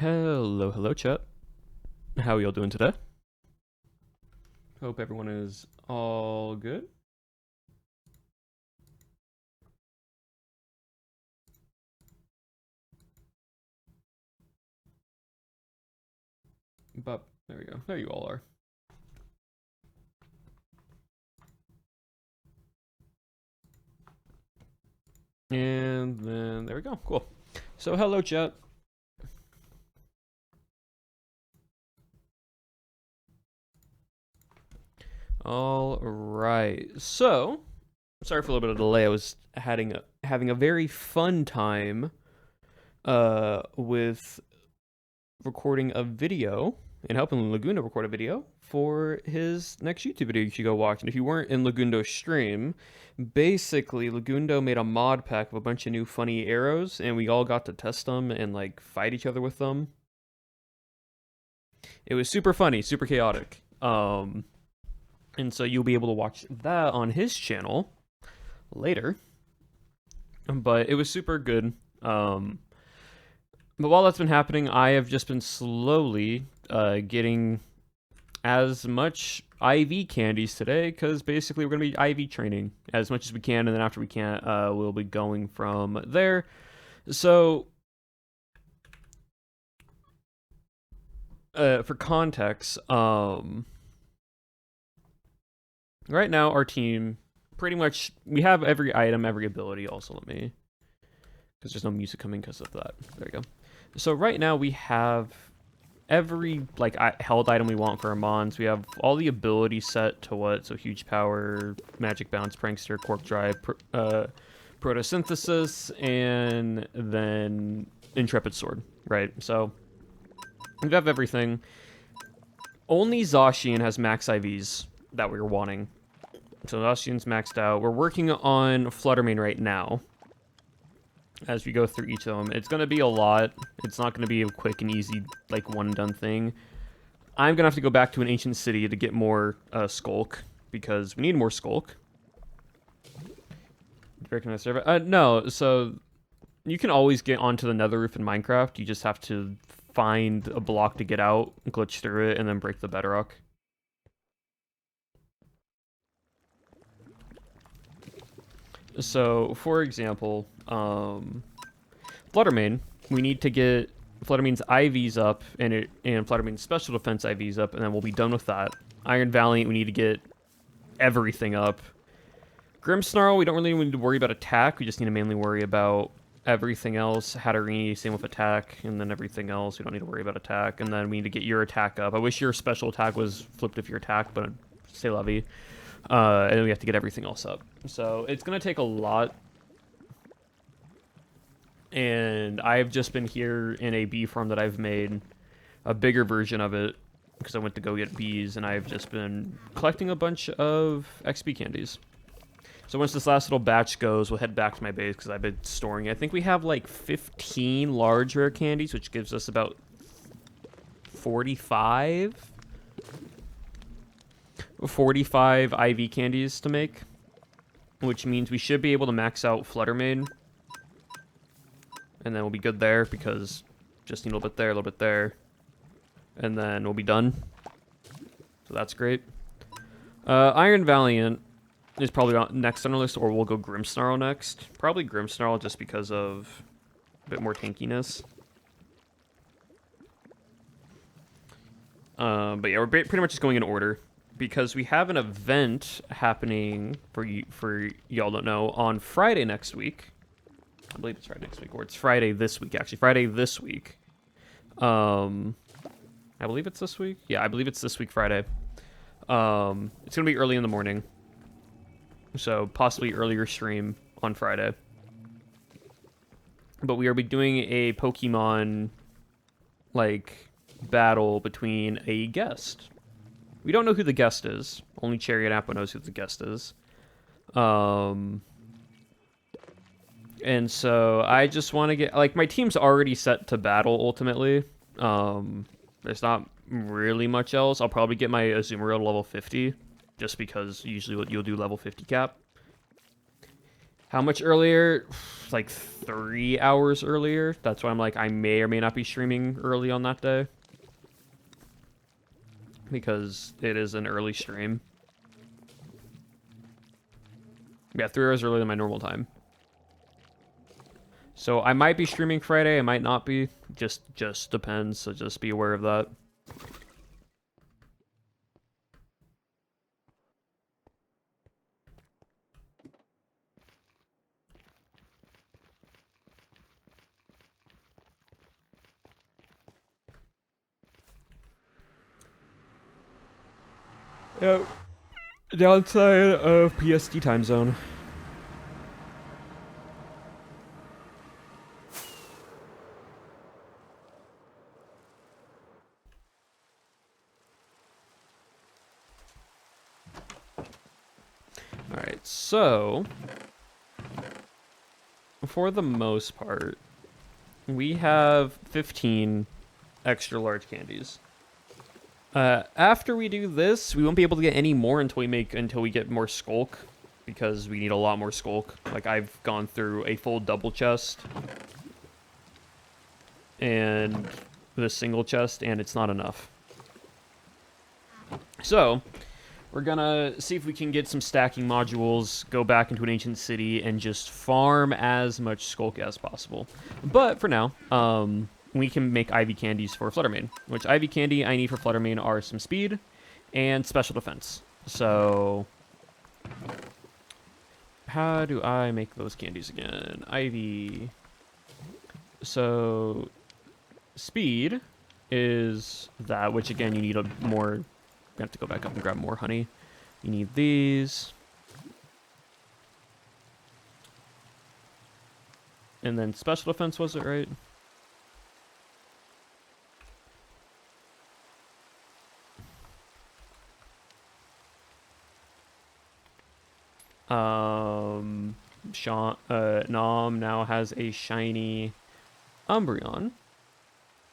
Hello, hello, chat. How y'all doing today? Hope everyone is all good. But there we go. There you all are. And then there we go. Cool. So hello, chat. All right. So sorry for a little bit of delay. I was having a very fun time with recording a video and helping Laguna record a video for his next YouTube video you should go watch. And if you weren't in Lagundo's stream, basically Lagundo made a mod pack of a bunch of new funny arrows, and we all got to test them and like fight each other with them. It was super funny, super chaotic. And so you'll be able to watch that on his channel later. But it was super good. But while that's been happening, I have just been slowly getting as much IV candies today, because basically we're going to be IV training as much as we can, and then after we can't, we'll be going from there. So, for context, right now our team, pretty much, we have every item, every ability. Also, let me, because there's no music coming because of that. There you go. So right now we have every like held item we want for our mons. We have all the abilities set to what? So huge power, magic bounce, prankster, cork drive, photosynthesis, and then intrepid sword. Right. So we have everything. Only Zacian has max IVs that we were wanting. So Zacian's maxed out. We're working on Fluttermane right now. As we go through each of them, it's going to be a lot. It's not going to be a quick and easy, like, one-and-done thing. I'm going to have to go back to an ancient city to get more Skulk, because we need more Skulk. No, so you can always get onto the nether roof in Minecraft. You just have to find a block to get out, glitch through it, and then break the bedrock. So, for example, Fluttermane, we need to get Fluttermane's IVs up and Fluttermane's special defense IVs up, and then we'll be done with that. Iron Valiant, we need to get everything up. Grimmsnarl, we don't really need to worry about attack. We just need to mainly worry about everything else. Hatterini, same with attack, and then everything else. We don't need to worry about attack. And then we need to get your attack up. I wish your special attack was flipped if your attack, but c'est la vie. And then we have to get everything else up. So it's going to take a lot. And I've just been here in a bee farm that I've made, a bigger version of it, because I went to go get bees, and I've just been collecting a bunch of XP candies. So once this last little batch goes, we'll head back to my base, because I've been storing it. I think we have like 15 large rare candies, which gives us about 45 IV candies to make, which means we should be able to max out Fluttermane, and then we'll be good there, because just need a little bit there, a little bit there, and then we'll be done. So that's great. Iron Valiant is probably next on our list, or we'll go Grimmsnarl next. Probably Grimmsnarl just because of a bit more tankiness. But yeah, we're pretty much just going in order, because we have an event happening for y'all don't know on Friday next week. I believe it's Friday next week, or it's Friday this week, actually. Friday this week. I believe it's this week. Yeah, I believe it's this week, Friday. It's going to be early in the morning. So, possibly earlier stream on Friday. But we are doing a Pokemon, like, battle between a guest. We don't know who the guest is. Only Cherry and Apple knows who the guest is. And so I just want to get, like, my team's already set to battle ultimately. There's not really much else. I'll probably get my Azumarill to level 50, just because usually you'll do level 50 cap. How much earlier? Like 3 hours earlier. That's why I'm like, I may or may not be streaming early on that day. Because it is an early stream. Yeah, 3 hours earlier than my normal time. So I might be streaming Friday, I might not be. Just depends, so just be aware of that. Yep. Downside of PST time zone. Alright, so for the most part, we have 15 extra large candies. After we do this, we won't be able to get any more until we get more skulk, because we need a lot more skulk. Like, I've gone through a full double chest and the single chest, and it's not enough. So we're gonna see if we can get some stacking modules, go back into an ancient city, and just farm as much skulk as possible. But for now, we can make ivy candies for Fluttermane, which ivy candy I need for Fluttermane are some speed and special defense. So how do I make those candies again? Ivy. So speed is that, which again you need a more. You have to go back up and grab more honey. You need these. And then special defense, was it right? Nom now has a shiny Umbreon.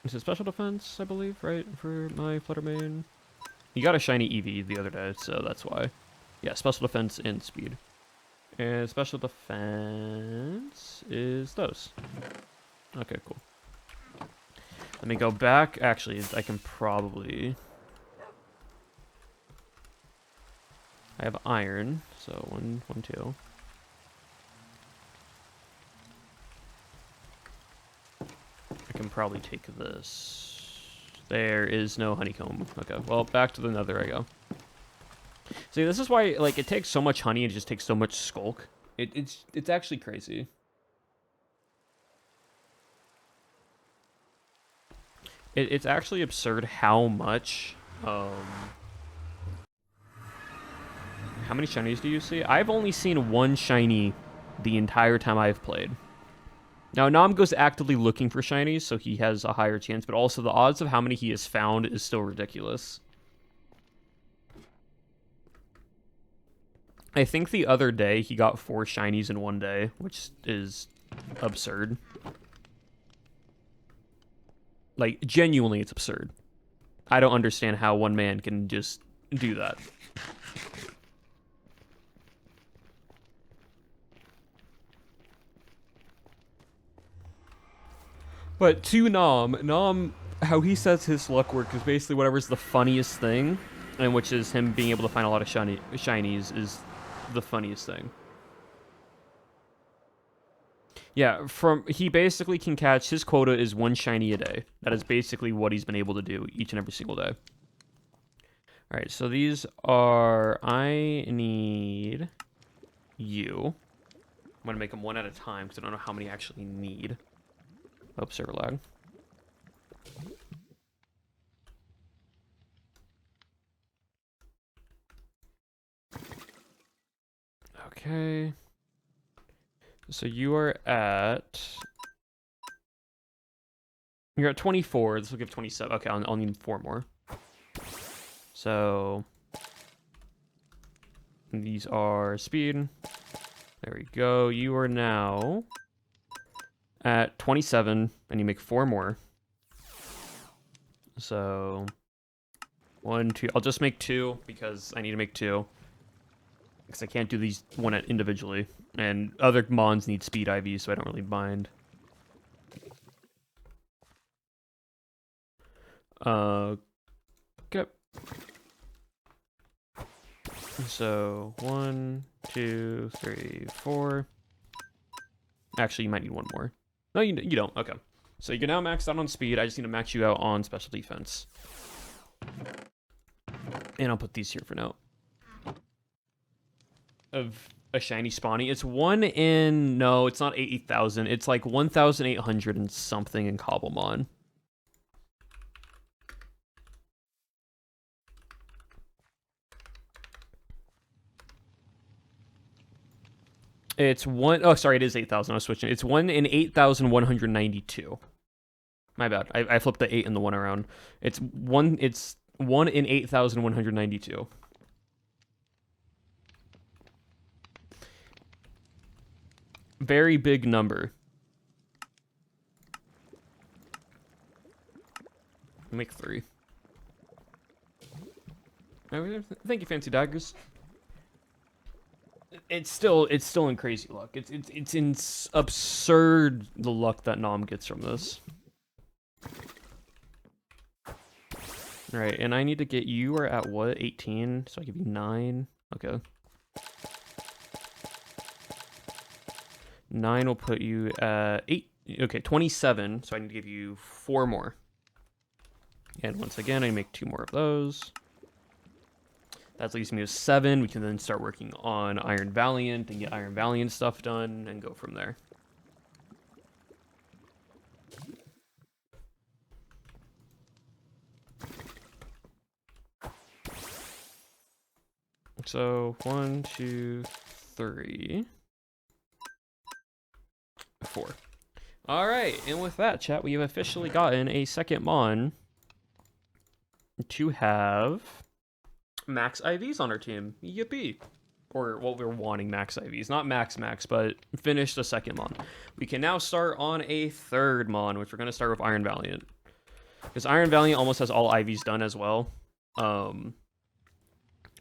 This is special defense, I believe, right? For my Fluttermane. You got a shiny Eevee the other day, so that's why. Yeah, special defense and speed. And special defense is those. Okay, cool. Let me go back. Actually, I can probably... I have iron, so 1, 2. I can probably take this. There is no honeycomb. Okay, well, back to the nether I go. See, this is why, like, it takes so much honey and it just takes so much skulk. It's actually crazy. It's actually absurd how much, how many shinies do you see? I've only seen one shiny the entire time I've played. Now, Nam goes actively looking for shinies, so he has a higher chance, but also the odds of how many he has found is still ridiculous. I think the other day he got 4 shinies in one day, which is absurd. Like, genuinely, it's absurd. I don't understand how one man can just do that. But to Nom, how he says his luck work is basically whatever's the funniest thing, and which is him being able to find a lot of shinies is the funniest thing. Yeah, he basically can catch, his quota is 1 shiny a day. That is basically what he's been able to do each and every single day. Alright, so these are, I need you. I'm going to make them one at a time because I don't know how many I actually need. Oh, server lag. Okay. So you're at 24. This will give 27. Okay, I'll need 4 more. So these are speed. There we go. You are now at 27, and you make 4 more. So 1, 2. I'll just make 2 because I need to make 2. Because I can't do these one individually. And other mons need speed IV, so I don't really mind. Okay. So 1, 2, 3, 4. Actually, you might need one more. No, you don't. Okay. So you're now maxed out on speed. I just need to max you out on special defense. And I'll put these here for now. Of a shiny spawny. It's 1 in... No, it's not 80,000. It's like 1,800 and something in Cobblemon. It's 1... Oh, sorry, it is 8,000. I was switching. It's 1 in 8,192. My bad. I flipped the 8 and the 1 around. It's 1 in 8,192. Very big number. Make 3. Thank you, Fancy Daggers. It's still in crazy luck. It's in absurd the luck that Nom gets from this. All right, and I need to get you are at what 18, so I give you 9. Okay. 9 will put you at 8. Okay, 27. So I need to give you 4 more. And once again, I make 2 more of those. That leaves me with 7. We can then start working on Iron Valiant and get Iron Valiant stuff done and go from there. So 1, 2, 3, 4. All right, and with that, chat, we have officially gotten a second Mon to have max IVs on our team. Yippee. Or, well, we're wanting max IVs. Not max, but finish the second Mon. We can now start on a third Mon, which we're going to start with Iron Valiant. Because Iron Valiant almost has all IVs done as well.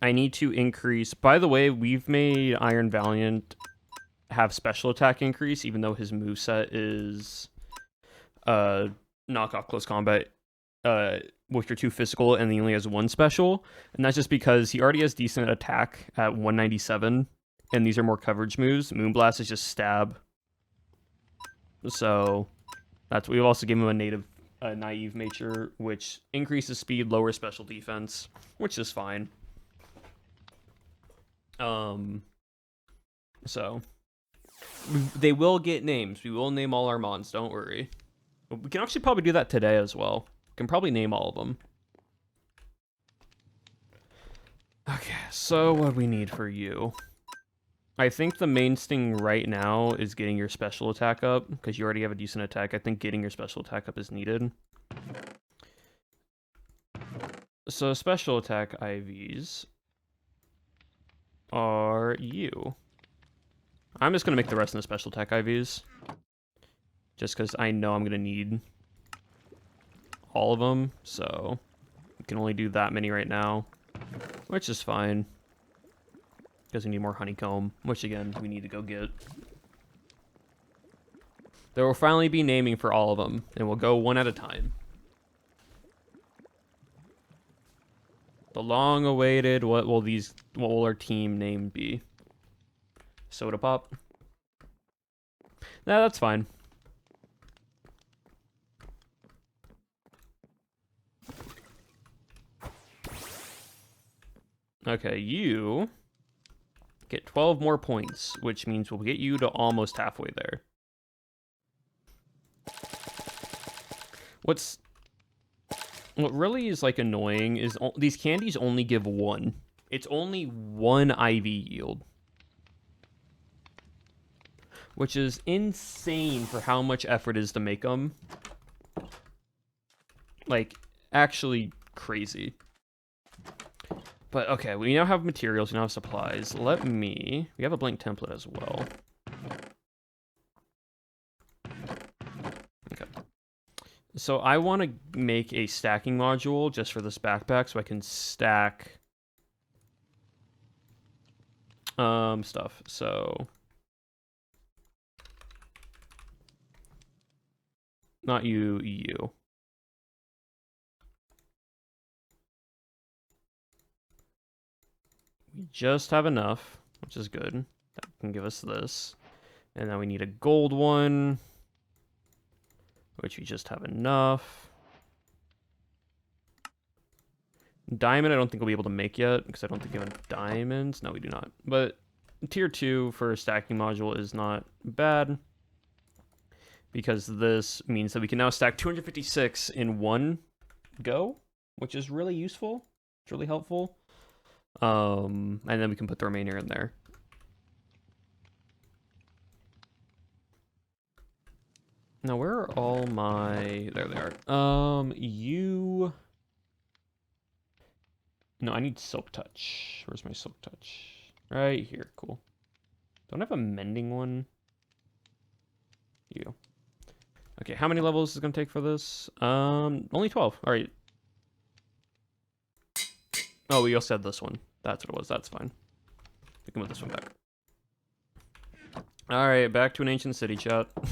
I need to increase... By the way, we've made Iron Valiant have special attack increase, even though his moveset is knock off close combat with your 2 physical, and he only has 1 special. And that's just because he already has decent attack at 197, and these are more coverage moves. Moonblast is just stab. So that's... We've also given him a naive nature, which increases speed, lower special defense, which is fine. So they will get names. We will name all our mons, don't worry. We can actually probably do that today as well. We can probably name all of them. Okay, so what do we need for you? I think the main thing right now is getting your special attack up, because you already have a decent attack. I think getting your special attack up is needed. So special attack IVs are you. I'm just going to make the rest of the special attack IVs. Just because I know I'm going to need all of them. So we can only do that many right now, which is fine. Because we need more honeycomb, which again, we need to go get. There will finally be naming for all of them, and we'll go one at a time. The long-awaited, what will our team name be? Soda Pop? Nah, that's fine. Okay, you get 12 more points, which means we'll get you to almost halfway there. What really is like annoying is these candies only give 1. It's only 1 IV yield, which is insane for how much effort it is to make them. Like, actually crazy. But okay, we now have materials, we now have supplies. We have a blank template as well. Okay. So I want to make a stacking module just for this backpack so I can stack stuff. So not you, you. We just have enough, which is good. That can give us this. And then we need a gold one, which we just have enough. Diamond, I don't think we'll be able to make yet, because I don't think we have enough diamonds. No, we do not. But tier 2 for a stacking module is not bad, because this means that we can now stack 256 in one go, which is really useful. It's really helpful. And then we can put the remainder in there. Now, where are all my... There they are. You... No, I need Silk Touch. Where's my Silk Touch? Right here. Cool. Don't I have a mending one? You. Okay, how many levels is it going to take for this? Only 12. All right. Oh, we also had this one. That's what it was. That's fine. We can put this one back. All right, back to an ancient city, chat. All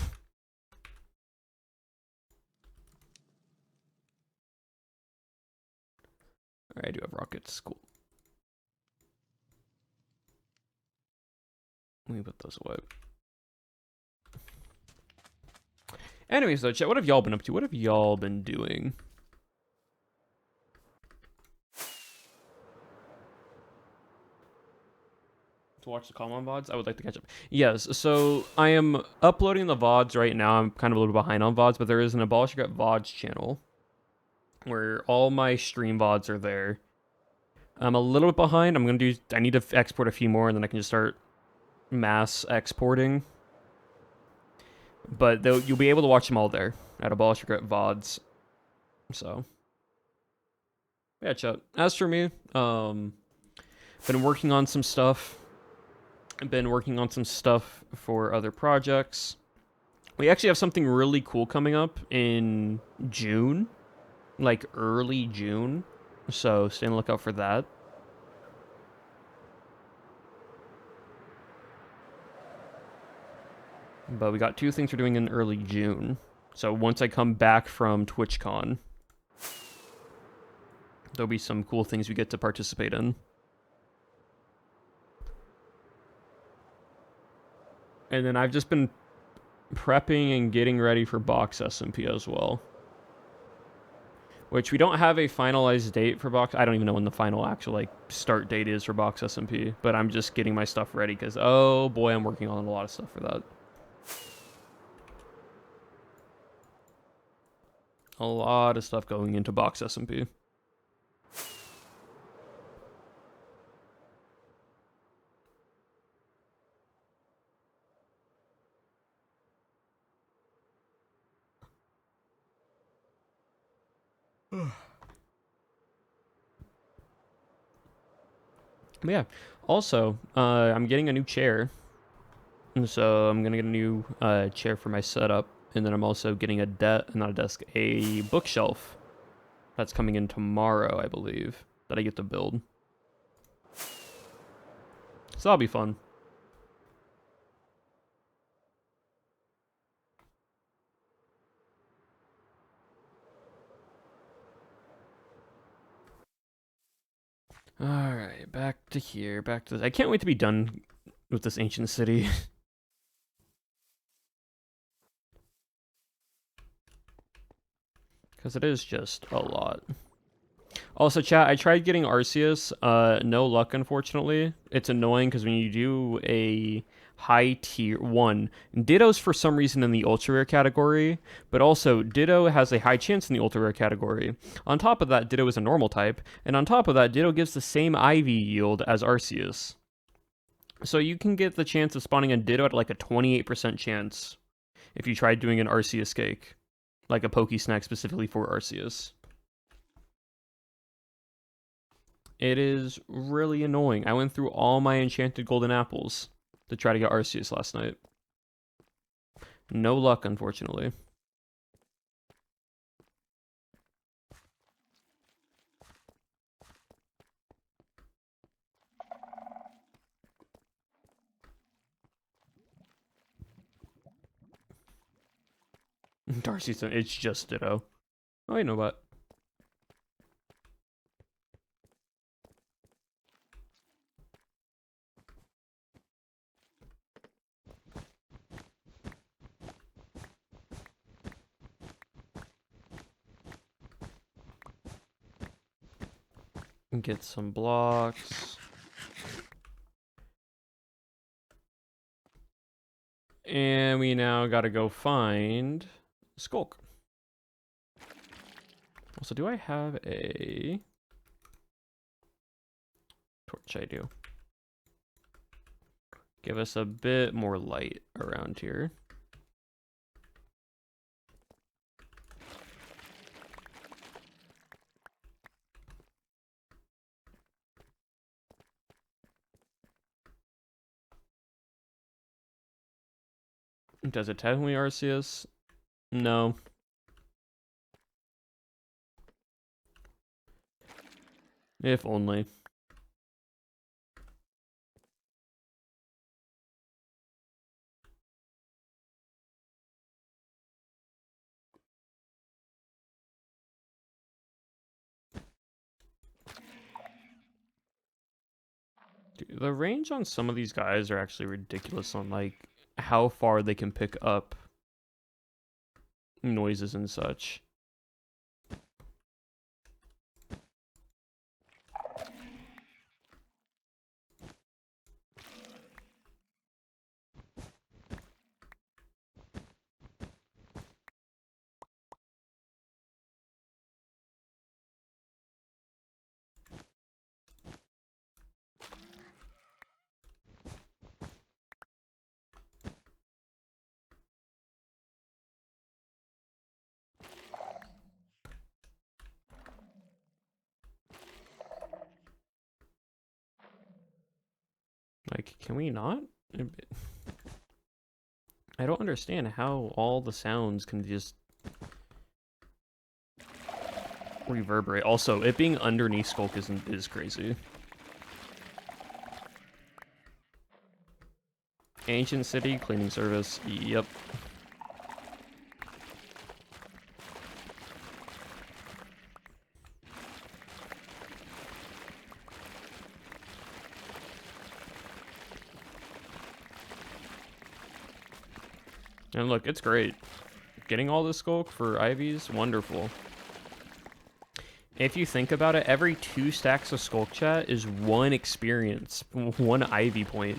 right, I do have rockets. Cool. Let me put those away. Anyways, though, chat, what have y'all been up to? What have y'all been doing? To watch the Cobblemon VODs? I would like to catch up. Yes, so I am uploading the VODs right now. I'm kind of a little behind on VODs, but there is an Abolish Regret VODs channel where all my stream VODs are there. I'm a little bit behind. I need to export a few more, and then I can just start mass exporting. But you'll be able to watch them all there at Abolish Regret VODs. So, yeah, chat. As for me, been working on some stuff. I've been working on some stuff for other projects. We actually have something really cool coming up in June, like early June. So stay on the lookout for that. But we got two things we're doing in early June. So once I come back from TwitchCon, there'll be some cool things we get to participate in. And then I've just been prepping and getting ready for Box SMP as well. Which we don't have a finalized date for Box. I don't even know when the final actual start date is for Box SMP. But I'm just getting my stuff ready because, oh boy, I'm working on a lot of stuff for that. A lot of stuff going into Box SMP. But yeah, also, I'm getting a new chair. And so I'm going to get a new chair for my setup. And then I'm also getting a bookshelf that's coming in tomorrow, I believe, that I get to build. So that'll be fun. Alright, back to here, back to this. I can't wait to be done with this ancient city. Because it is just a lot. Also, chat, I tried getting Arceus. No luck, unfortunately. It's annoying because when you do a high tier one, Ditto's for some reason in the ultra rare category, but also Ditto has a high chance in the ultra rare category. On top of that, Ditto is a normal type, and on top of that, Ditto gives the same IV yield as Arceus. So you can get the chance of spawning a Ditto at like a 28% chance if you tried doing an Arceus cake, like a Poke Snack specifically for Arceus. It is really annoying. I went through all my enchanted golden apples to try to get Arceus last night. No luck, unfortunately. Darcy's, it's just Ditto. Oh, you know what? Get some blocks. And we now gotta go find Skulk. Also, do I have a torch? I do. Give us a bit more light around here. Does it technically Arceus? No. If only. Dude, the range on some of these guys are actually ridiculous on like how far they can pick up noises and such. Like, can we not? I don't understand how all the sounds can just reverberate. Also, it being underneath Skulk is crazy. Ancient City cleaning service. Yep. And look, it's great. Getting all this Skulk for Ivy's wonderful. If you think about it, every 2 stacks of Skulk chat is 1 experience, 1 Ivy point.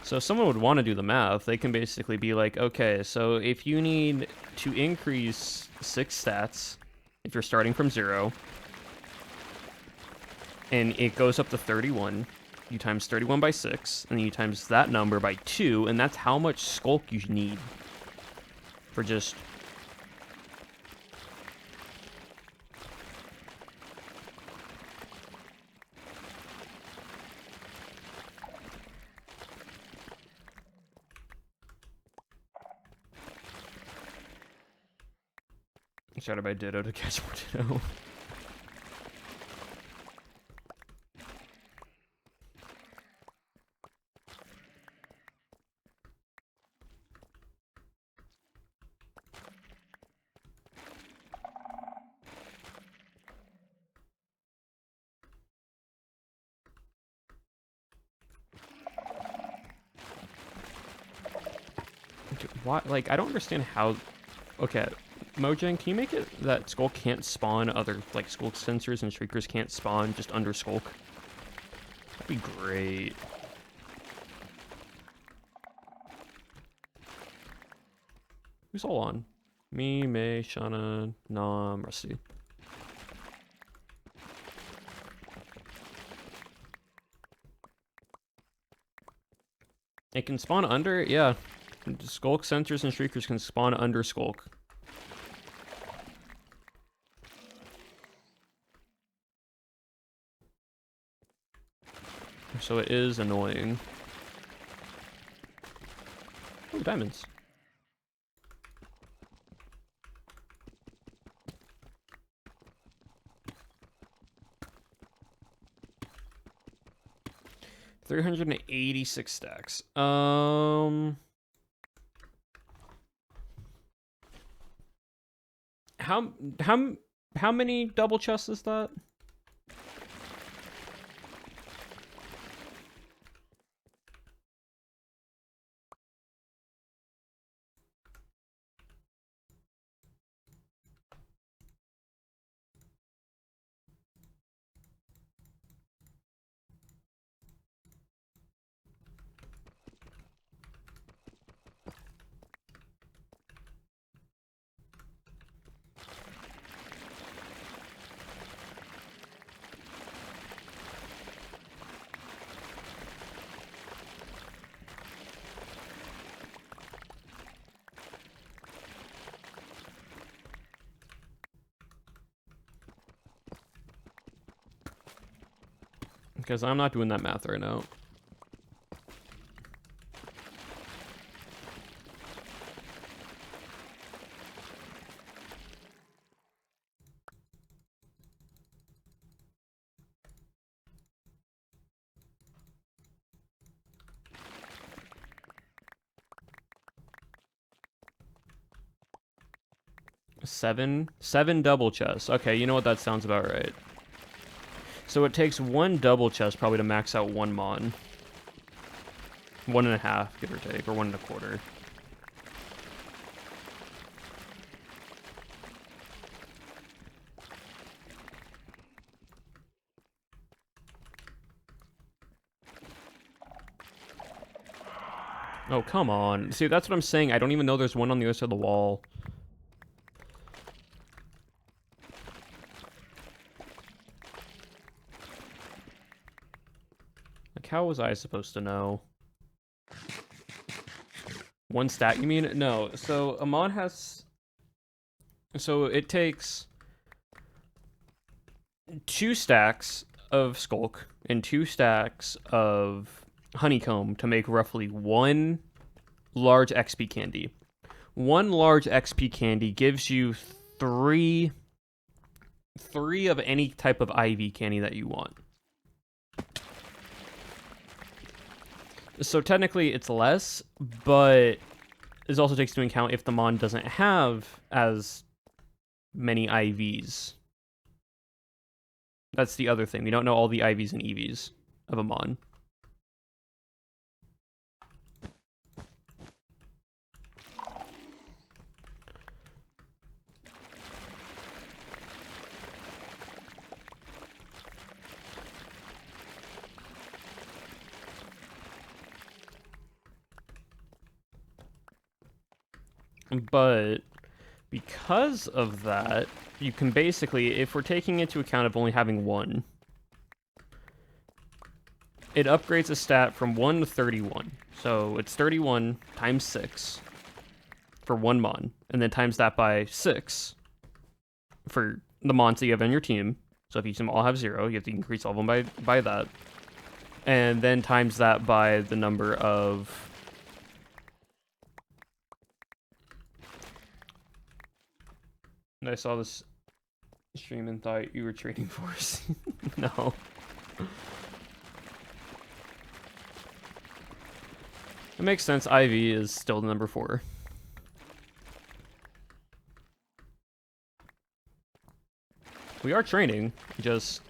So if someone would want to do the math, they can basically be like, okay, so if you need to increase 6 stats, if you're starting from 0, and it goes up to 31, you times 31 by 6, and then you times that number by 2, and that's how much Skulk you need for just... Shouted by Ditto to catch more Ditto. Why? Like, I don't understand how... Okay, Mojang, can you make it that Skulk can't spawn other, like, Skulk sensors and Shriekers can't spawn just under Skulk? That'd be great. Who's all on? Me, May, Shauna, Nom, Rusty. It can spawn under? Yeah. Skulk sensors and Shriekers can spawn under Skulk. So it is annoying. Oh, diamonds. $386 stacks. How how many double chests is that? Because I'm not doing that math right now. Seven double chests. Okay, you know what? That sounds about right. So it takes one double chest probably to max out one mon. 1.5, give or take, or 1.25. Oh, come on. See, that's what I'm saying. I don't even know there's one on the other side of the wall. Like, how was I supposed to know? One stack, you mean? No. So, Amon has... So, it takes 2 stacks of Skulk and 2 stacks of Honeycomb to make roughly 1 large XP candy. 1 large XP candy gives you 3 of any type of IV candy that you want. So technically it's less, but this also takes into account if the mon doesn't have as many IVs. That's the other thing. We don't know all the IVs and EVs of a mon. But because of that, you can basically, if we're taking into account of only having 1, it upgrades a stat from 1 to 31. So it's 31 times 6 for 1 mon, and then times that by 6 for the mons that you have on your team. So if each of them all have 0, you have to increase all of them by that. And then times that by the number of... I saw this stream and thought you were trading for us. No. It makes sense. IV is still the number 4. We are training, just...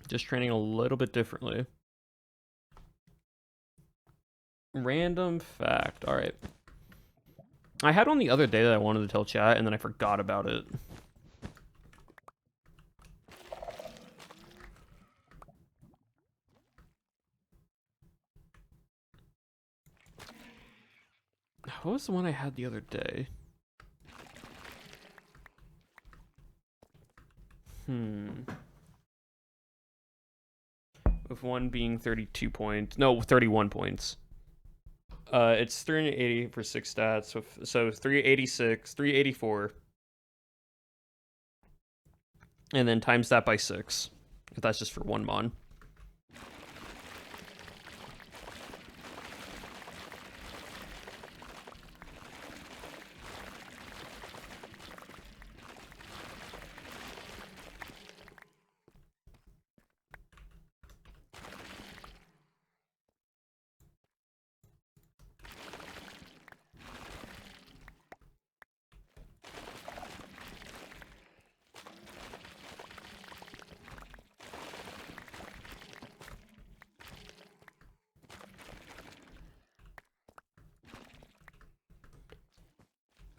Just training a little bit differently. Random fact. All right. I had one the other day that I wanted to tell chat, and then I forgot about it. What was the one I had the other day? With one being 32 points. No, 31 points. It's 380 for 6 stats, so 386, 384. And then times that by 6, if that's just for 1 mon.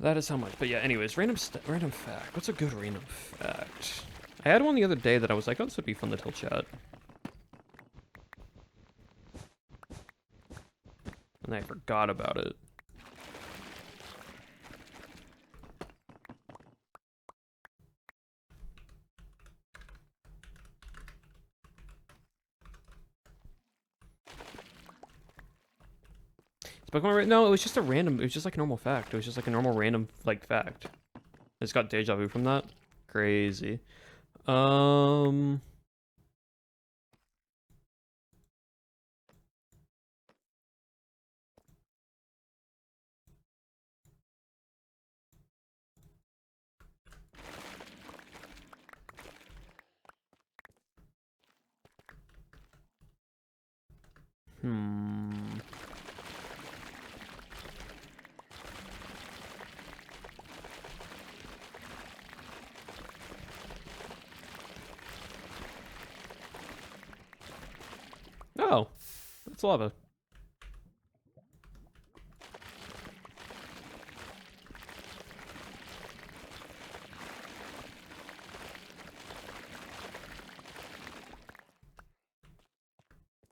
That is how much. But yeah, anyways, random fact. What's a good random fact? I had one the other day that I was like, oh, this would be fun to tell chat. And I forgot about it. Pokemon right? No, it was just a random. It was just like a normal fact. It was just like a normal random like fact. I just got deja vu from that. Crazy. Oh, that's lava.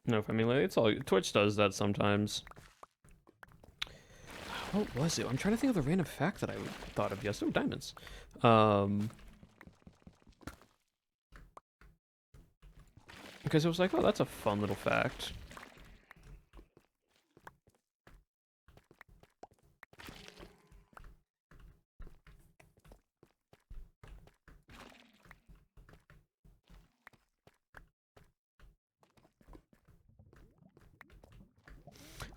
No, I mean, like, it's all Twitch does that sometimes. What was it? I'm trying to think of the random fact that I thought of. Yes, oh, diamonds. Because it was like, oh, that's a fun little fact.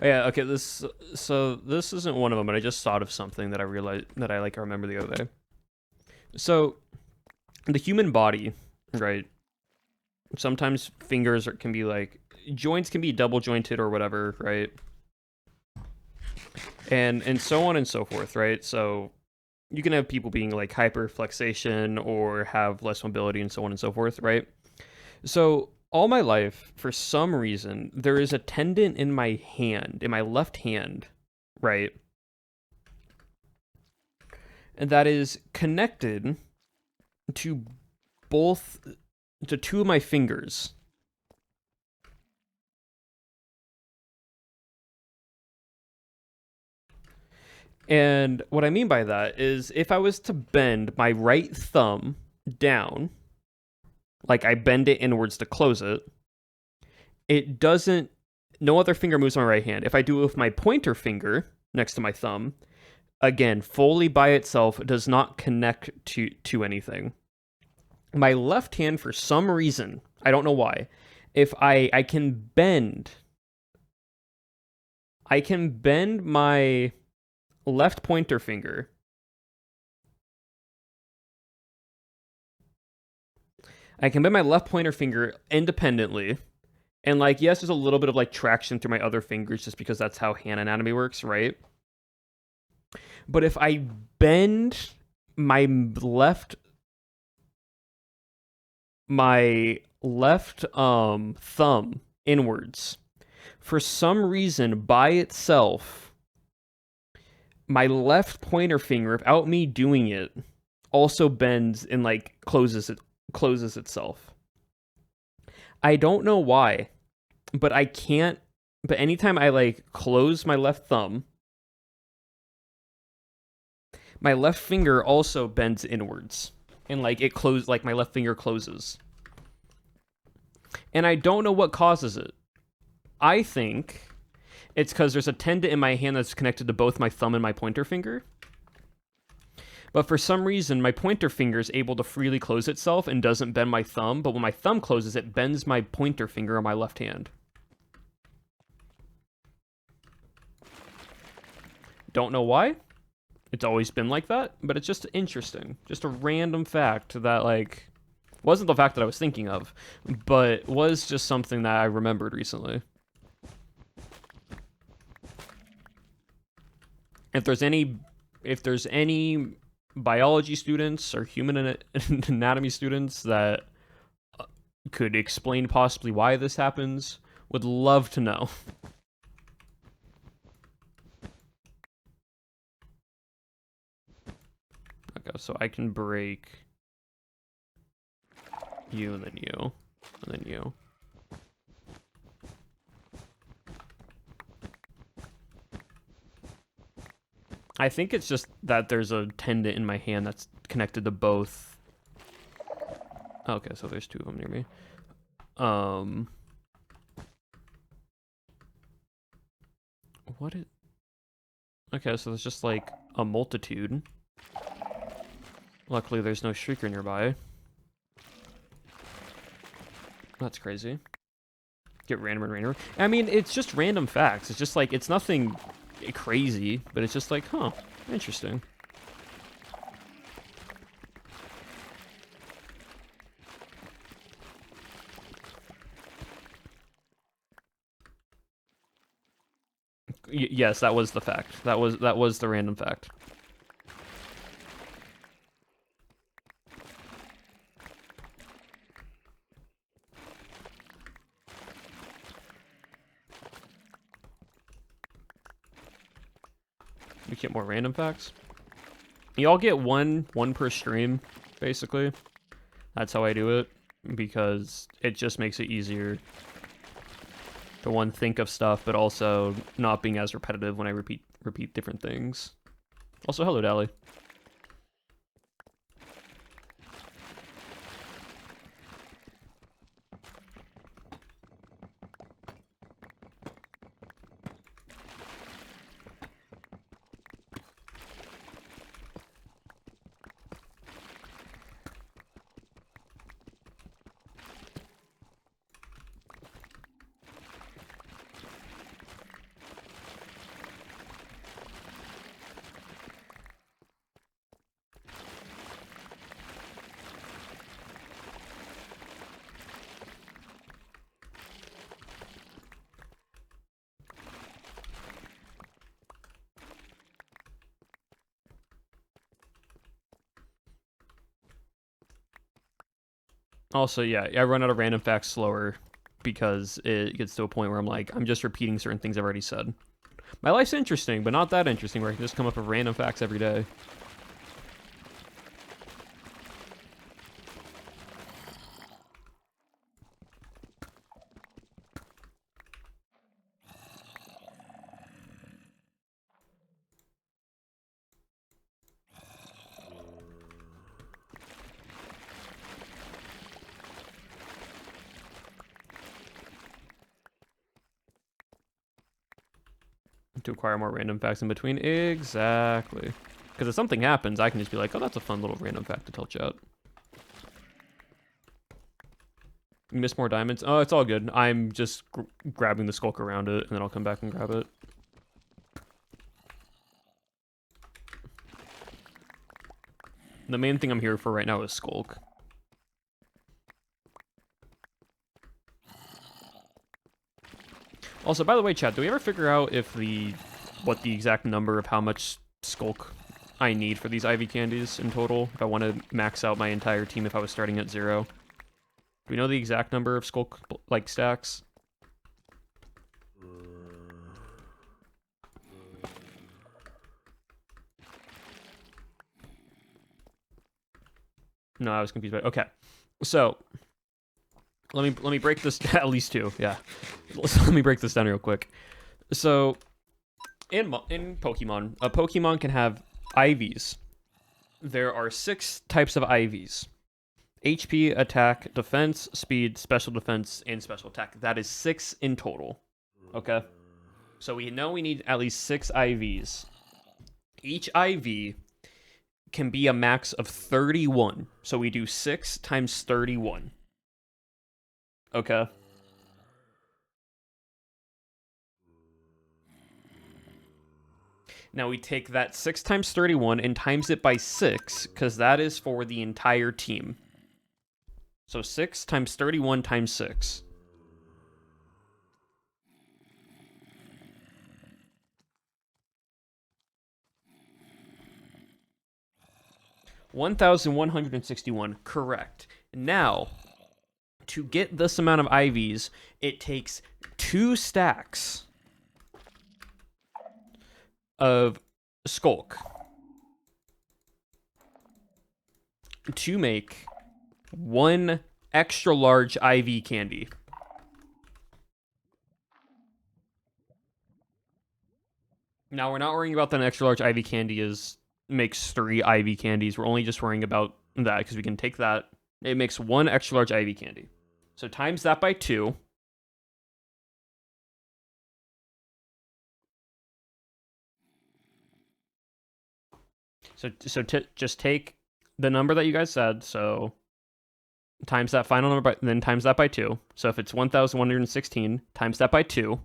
Oh, yeah, okay, so this isn't one of them, but I just thought of something that I realized that I like remember the other day. So the human body, right? Sometimes fingers can be like joints can be double jointed or whatever, right? And so on and so forth, right? So you can have people being like hyperflexation or have less mobility and so on and so forth, right? So all my life, for some reason, there is a tendon in my hand, in my left hand, right? And that is connected to two of my fingers. And what I mean by that is if I was to bend my right thumb down, like I bend it inwards to close it, it doesn't, no other finger moves on my right hand. If I do it with my pointer finger next to my thumb, again, fully by itself, does not connect to anything. My left hand, for some reason, I don't know why, if I can bend my left pointer finger. I can bend my left pointer finger independently. And, like, yes, there's a little bit of, like, traction through my other fingers just because that's how hand anatomy works, right? But if I bend my left thumb inwards, for some reason, by itself, my left pointer finger, without me doing it, also bends and, like, closes itself. I don't know why, but I can't. But anytime I, like, close my left thumb, my left finger also bends inwards. And, like, it closes, like, my left finger closes. And I don't know what causes it. I think it's because there's a tendon in my hand that's connected to both my thumb and my pointer finger. But for some reason, my pointer finger is able to freely close itself and doesn't bend my thumb. But when my thumb closes, it bends my pointer finger on my left hand. Don't know why. It's always been like that, but it's just interesting. Just a random fact that, like, wasn't the fact that I was thinking of, but was just something that I remembered recently. If there's any biology students or human anatomy students that could explain possibly why this happens, would love to know. so I can break you, and then you, and then you. I think it's just that there's a tendon in my hand that's connected to both. Okay, so there's 2 of them near me. What is... Okay, so there's just like a multitude. Luckily, there's no shrieker nearby. That's crazy. Get random and random. I mean, it's just random facts. It's just like, it's nothing crazy, but it's just like, huh, interesting. Yes, that was the fact. That was the random fact. We get more random facts. Y'all get one per stream, basically. That's how I do it, because it just makes it easier to one, think of stuff, but also not being as repetitive when I repeat different things. Also, hello, Dally. Also, yeah, I run out of random facts slower because it gets to a point where I'm like, I'm just repeating certain things I've already said. My life's interesting, but not that interesting where I can just come up with random facts every day. To acquire more random facts in between. Exactly. Because if something happens, I can just be like, oh, that's a fun little random fact to tell chat. You miss more diamonds? Oh, it's all good. I'm just grabbing the skulk around it, and then I'll come back and grab it. The main thing I'm here for right now is skulk. Also, by the way, chat, do we ever figure out if what the exact number of how much skulk I need for these ivy candies in total? If I want to max out my entire team if I was starting at 0. Do we know the exact number of skulk, like, stacks? No, I was confused by it. Okay. So, let me break this at least 2. Yeah. Let me break this down real quick. So, in Pokemon, a Pokemon can have IVs. There are 6 types of IVs. HP, attack, defense, speed, special defense, and special attack. That is 6 in total. Okay? So we know we need at least 6 IVs. Each IV can be a max of 31. So we do 6 times 31. Okay? Now we take that 6 times 31 and times it by 6, because that is for the entire team. So 6 times 31 times 6. $1,161. Correct. Now, to get this amount of IVs, it takes 2 stacks of skulk. to make 1 extra large IV candy. Now, we're not worrying about that an extra large IV candy makes 3 IV candies. We're only just worrying about that because we can take that. It makes 1 extra large IV candy. So times that by 2. So just take the number that you guys said, so times that final number, then times that by 2. So if it's 1,116, times that by 2.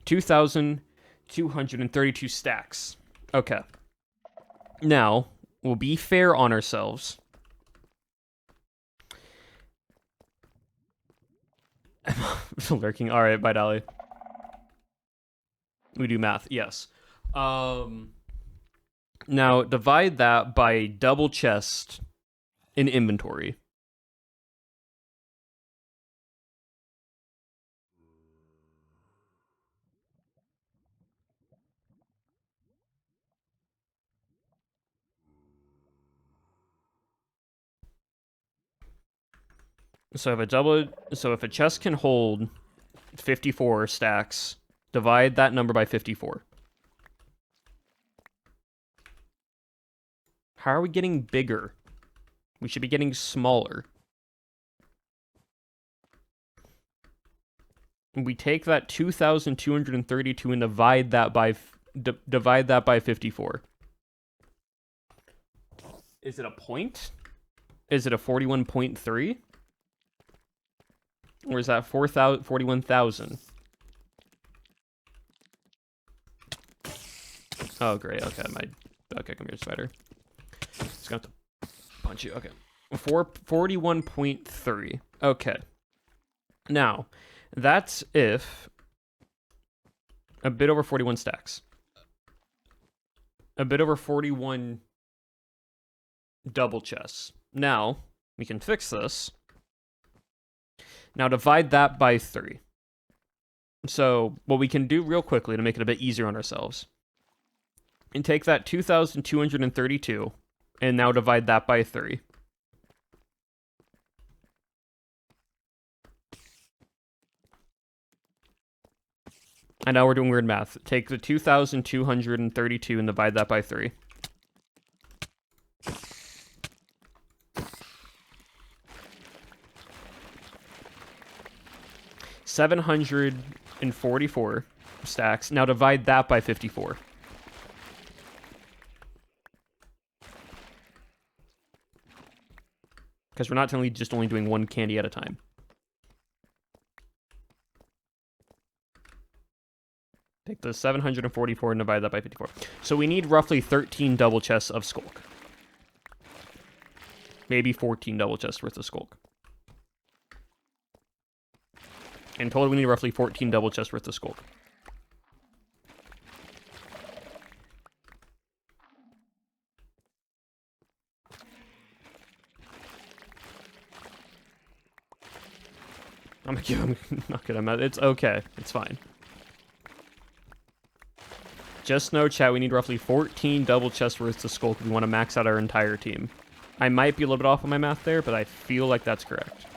2,232 stacks. Okay. Now, we'll be fair on ourselves. Lurking. All right, bye, Dolly. We do math. Yes. Now, divide that by double chest in inventory. So if a chest can hold 54 stacks, divide that number by 54. How are we getting bigger? We should be getting smaller. We take that 2,232 and divide that by 54. Is it a point? Is it a 41.3? Or is that 41,000? Oh, great. Okay, come here, spider. Just gonna have to punch you. Okay. 41.3. Okay. Now, that's if a bit over 41 stacks. A bit over 41 double chests. Now, we can fix this. Now divide that by 3. So what we can do real quickly to make it a bit easier on ourselves, and take that 2,232 and now divide that by 3. And now we're doing weird math. Take the 2,232 and divide that by 3. $744 stacks. Now divide that by 54. Because we're not only doing 1 candy at a time. Take the 744 and divide that by 54. So we need roughly 13 double chests of Skulk. Maybe 14 double chests worth of Skulk. In total, we need roughly 14 double chests worth of Skulk. I'm not good. It's okay. It's fine. Just know, chat, we need roughly 14 double chests worth of Skulk if we want to max out our entire team. I might be a little bit off on my math there, but I feel like that's correct.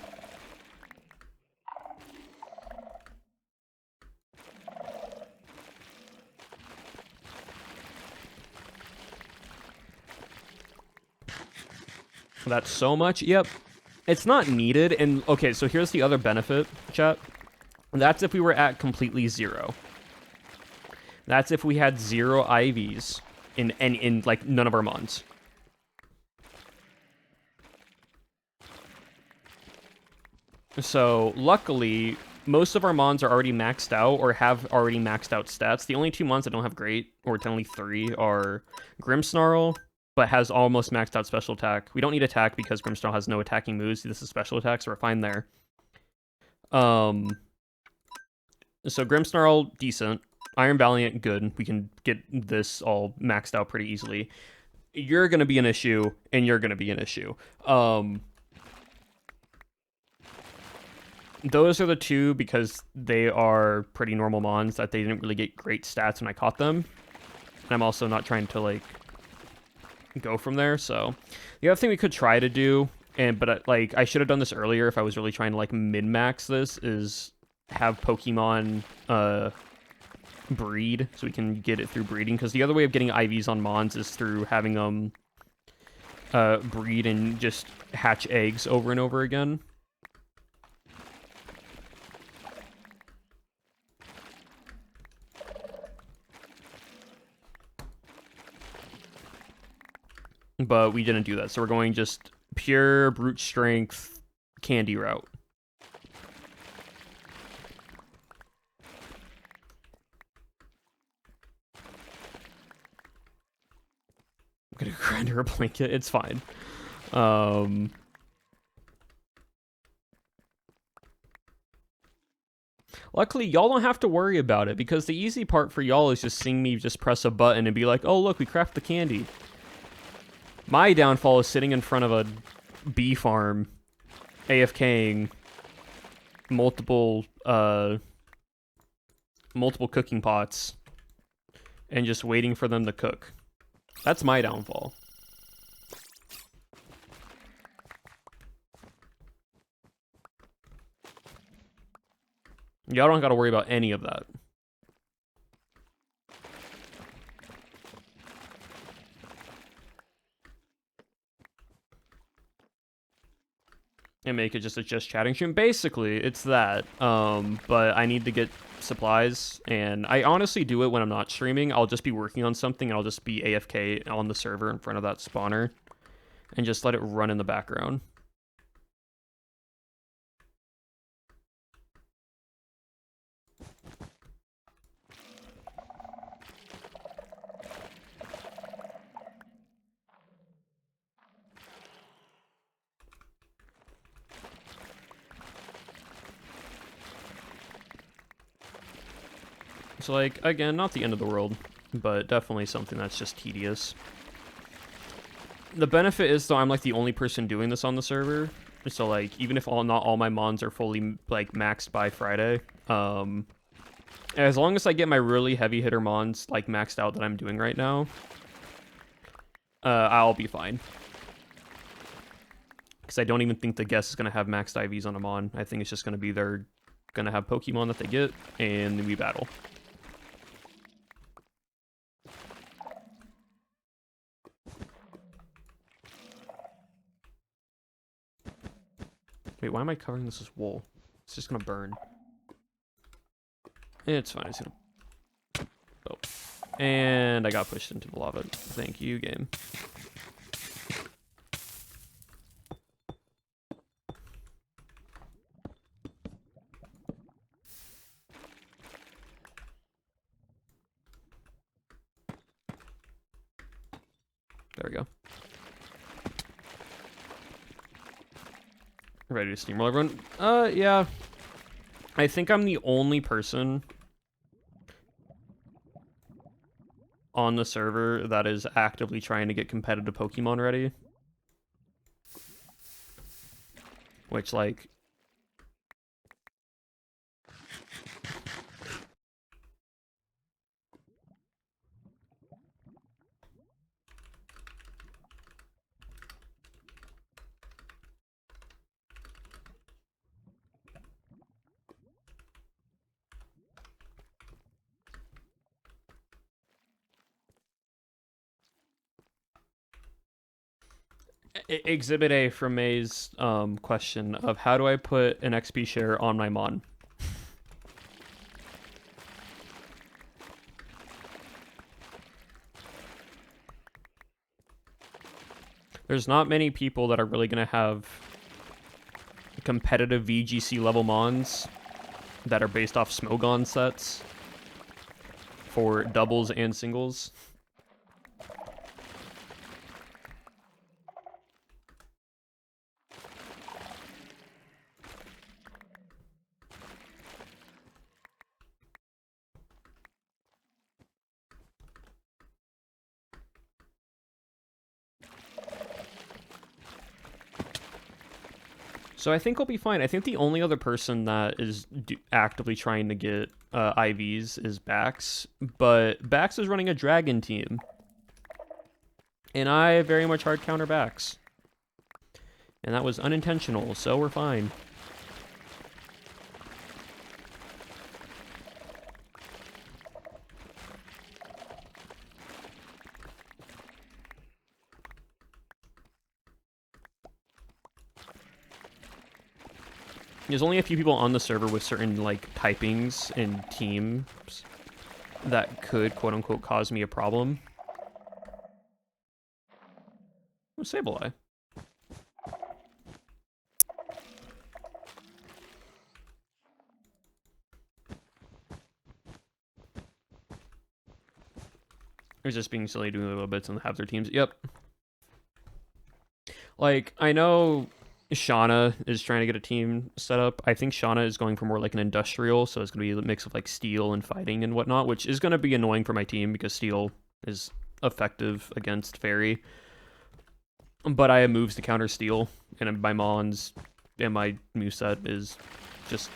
That's so much. Yep. It's not needed. And okay, so here's the other benefit, chat. That's if we were at completely 0. That's if we had 0 IVs in like none of our mons. So luckily, most of our mons are already maxed out or have already maxed out stats. The only 2 mons that don't have great, or only 3, are Grimmsnarl, but has almost maxed out special attack. We don't need attack because Grimmsnarl has no attacking moves. This is special attack, so we're fine there. So Grimmsnarl, decent. Iron Valiant, good. We can get this all maxed out pretty easily. You're going to be an issue, and you're going to be an issue. Those are the 2 because they are pretty normal mons that they didn't really get great stats when I caught them. And I'm also not trying to, like, go from there. So the other thing we could try to do, but like I should have done this earlier if I was really trying to like min-max this, is have Pokemon breed so we can get it through breeding, because the other way of getting IVs on Mons is through having them breed and just hatch eggs over and over again. But we didn't do that, so we're going just pure brute strength candy route. I'm gonna grind her a blanket, it's fine. Luckily, y'all don't have to worry about it, because the easy part for y'all is just seeing me just press a button and be like, oh look, we craft the candy. My downfall is sitting in front of a bee farm, AFKing, multiple cooking pots, and just waiting for them to cook. That's my downfall. Y'all don't gotta worry about any of that. And make it just a just chatting stream. Basically, it's that. But I need to get supplies, and I honestly do it when I'm not streaming. I'll just be working on something, and I'll just be AFK on the server in front of that spawner, and just let it run in the background. So, like, again, not the end of the world, but definitely something that's just tedious. The benefit is, though, I'm, like, the only person doing this on the server, so, like, even if not all my mons are fully, like, maxed by Friday, as long as I get my really heavy hitter mons, like, maxed out that I'm doing right now, I'll be fine. Because I don't even think the guest is going to have maxed IVs on a mon. I think it's just going to be they're going to have Pokemon that they get, and we battle. Wait, why am I covering this with wool? It's just gonna burn. It's fine, it's gonna... Oh. And I got pushed into the lava. Thank you, game. There we go. Ready to steamroll everyone? Yeah. I think I'm the only person on the server that is actively trying to get competitive Pokemon ready. Which, like... Exhibit A from May's question of how do I put an XP share on my mon? There's not many people that are really going to have competitive VGC level mons that are based off Smogon sets for doubles and singles. So I think I'll be fine. I think the only other person that is actively trying to get IVs is Bax, but Bax is running a dragon team. And I very much hard counter backs. And that was unintentional, so we're fine. There's only a few people on the server with certain, like, typings and teams that could, quote-unquote, cause me a problem. Oh, Sableye. Or just being silly, doing little bits and have their teams. Yep. Like, I know Shauna is trying to get a team set up. I think Shauna is going for more like an industrial, so it's going to be a mix of like steel and fighting and whatnot, which is going to be annoying for my team because steel is effective against fairy. But I have moves to counter steel, and my Mons and my moveset is just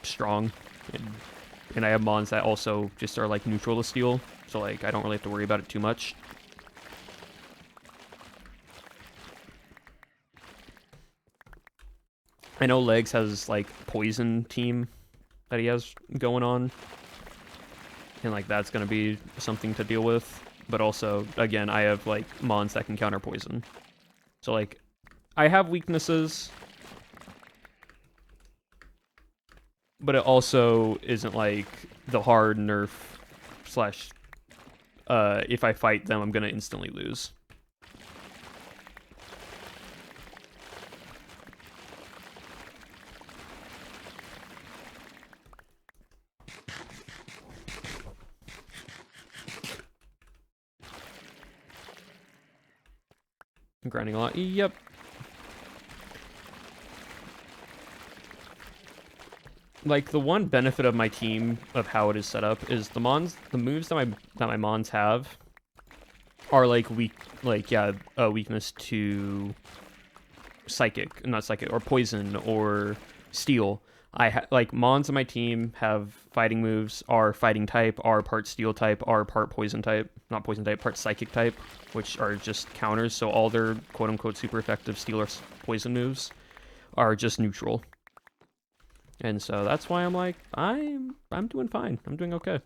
strong. And I have Mons that also just are like neutral to steel, so like I don't really have to worry about it too much. I know Legs has like poison team that he has going on, and like that's gonna be something to deal with. But also, again, I have like Mons that can counter poison, so like I have weaknesses, but it also isn't like the hard nerf slash. If I fight them, I'm gonna instantly lose. I'm grinding a lot. Yep. Like the one benefit of my team of how it is set up is the moves that my Mons have are like weakness to psychic, not psychic, or poison or steel. Like Mons on my team have fighting moves, are fighting type, are part steel type, are part poison type, not poison type, part psychic type, which are just counters. So all their quote unquote super effective steel or poison moves are just neutral. And so that's why I'm like, I'm doing fine. I'm doing okay.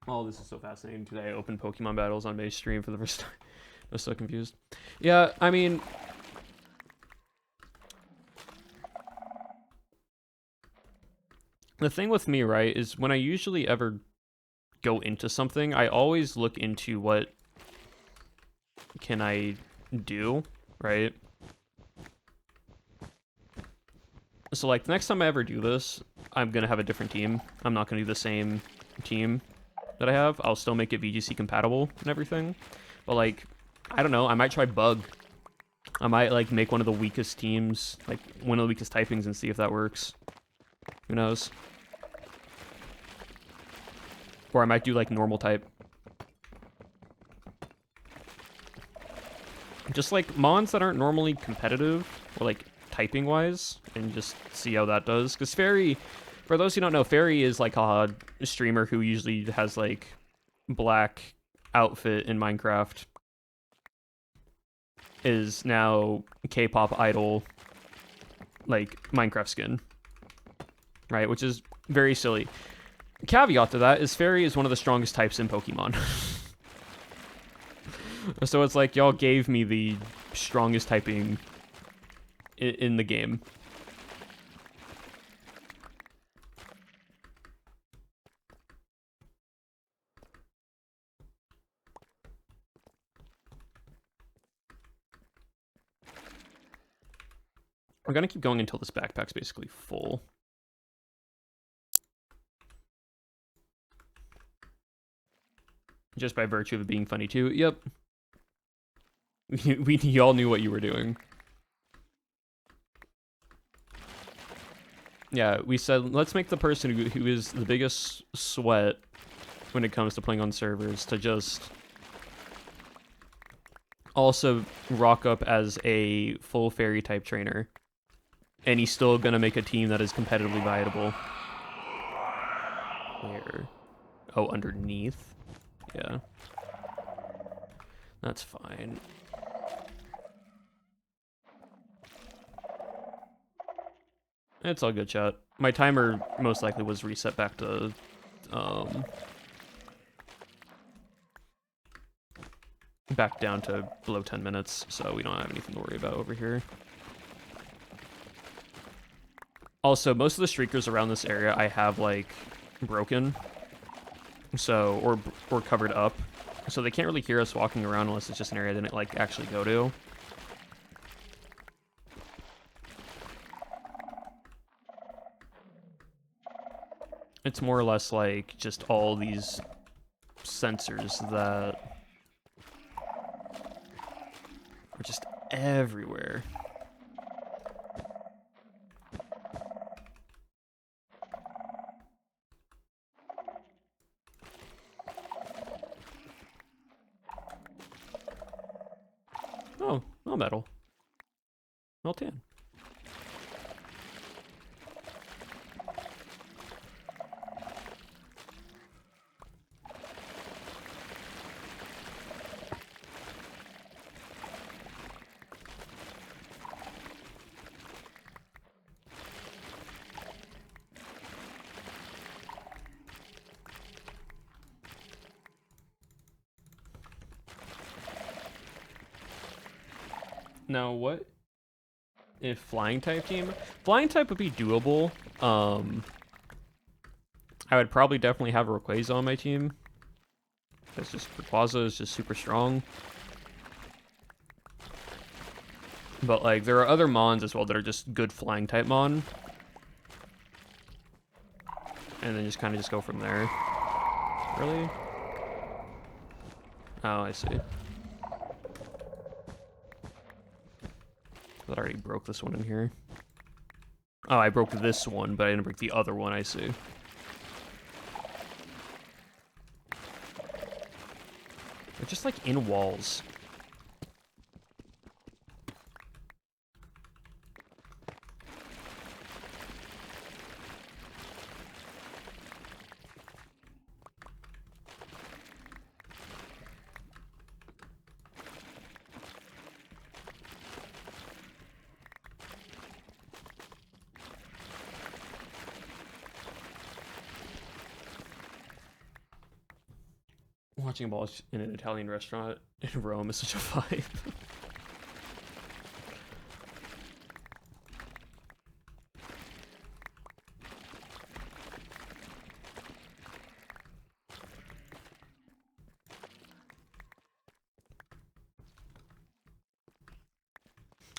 Oh, this is so fascinating. Today I opened Pokemon battles on May's stream for the first time. I was so confused. Yeah, I mean, the thing with me, right, is when I usually ever go into something, I always look into what can I do, right? So like the next time I ever do this, I'm gonna have a different team. I'm not gonna do the same team that I have. I'll still make it VGC compatible and everything. But like, I don't know, I might try Bug. I might like make one of the weakest teams, like one of the weakest typings and see if that works. Who knows? Or I might do like normal type. Just like Mons that aren't normally competitive, or like typing wise, and just see how that does. Because Fairy, for those who don't know, Fairy is like a streamer who usually has like black outfit in Minecraft. Is now K-pop idol, like Minecraft skin. Right, which is very silly. Caveat to that is Fairy is one of the strongest types in Pokemon. So it's like y'all gave me the strongest typing in the game. We're gonna keep going until this backpack's basically full. Just by virtue of it being funny too. Yep. Y'all knew what you were doing. Yeah, we said, let's make the person who is the biggest sweat when it comes to playing on servers to just also rock up as a full fairy type trainer. And he's still gonna make a team that is competitively viable. Where? Oh, underneath? Yeah. That's fine. It's all good, chat. My timer most likely was reset back to, back down to below 10 minutes, so we don't have anything to worry about over here. Also, most of the streakers around this area I have, like, broken. So, or covered up. So they can't really hear us walking around unless it's just an area they didn't, like, actually go to. It's more or less like just all these sensors that are just everywhere. Oh, no metal. No tan. Now, what if flying type team? Flying type would be doable. I would probably definitely have a Rayquaza on my team. That's just, Rayquaza is just super strong. But, like, there are other Mons as well that are just good flying type Mon. And then just kind of just go from there. Really? Oh, I see. I already broke this one in here. Oh, I broke this one, but I didn't break the other one, I see. They're just like in walls. Watching a ball in an Italian restaurant in Rome is such a vibe.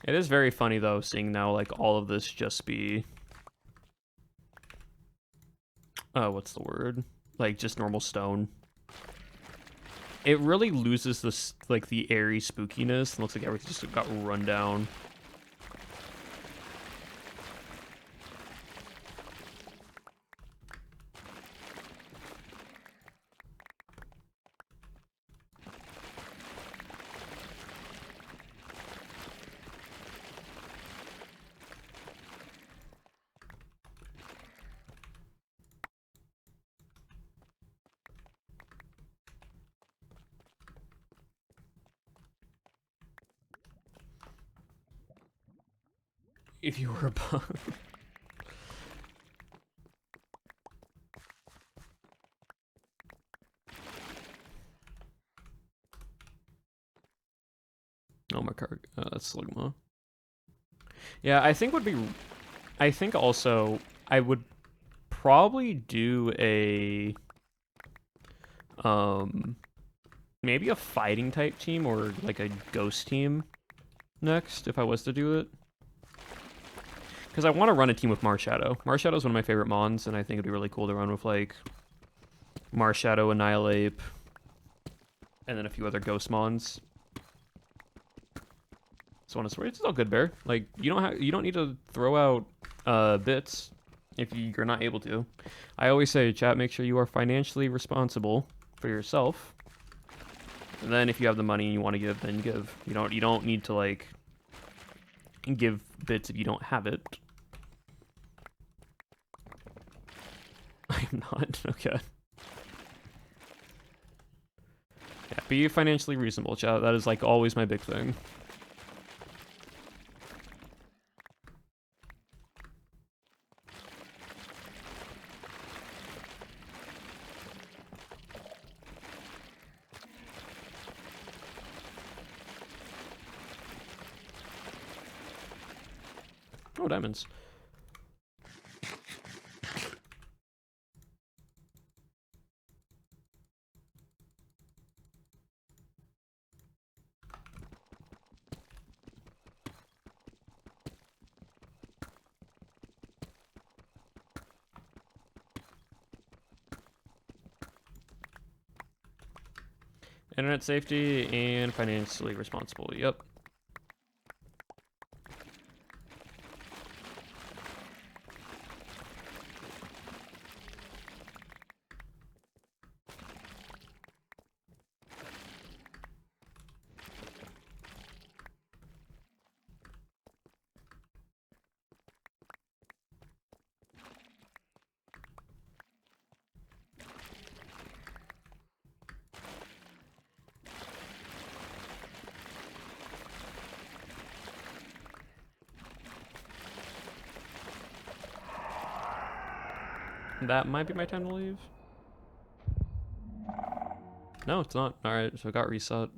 It is very funny though, seeing now like all of this just be, what's the word? Like just normal stone. It really loses this, like, the airy spookiness. It looks like everything just got run down. If you were a bug. Oh, my card. That's Sligma. Yeah, I think also I would probably do a maybe a fighting type team or like a ghost team next if I was to do it. Because I want to run a team with Marshadow. Marshadow is one of my favorite Mons, and I think it'd be really cool to run with, like, Marshadow, Annihilate, and then a few other Ghost Mons. So on a sword, it's all good, Bear. Like, you don't need to throw out bits if you're not able to. I always say, chat, make sure you are financially responsible for yourself. And then if you have the money and you want to give, then give. You don't need to, like, give bits if you don't have it. I am not. Okay. Yeah, be financially reasonable, chat. That is like always my big thing. Oh, diamonds. Internet safety and financially responsible. Yep. That might be my time to leave. No, it's not. Alright, so it got reset.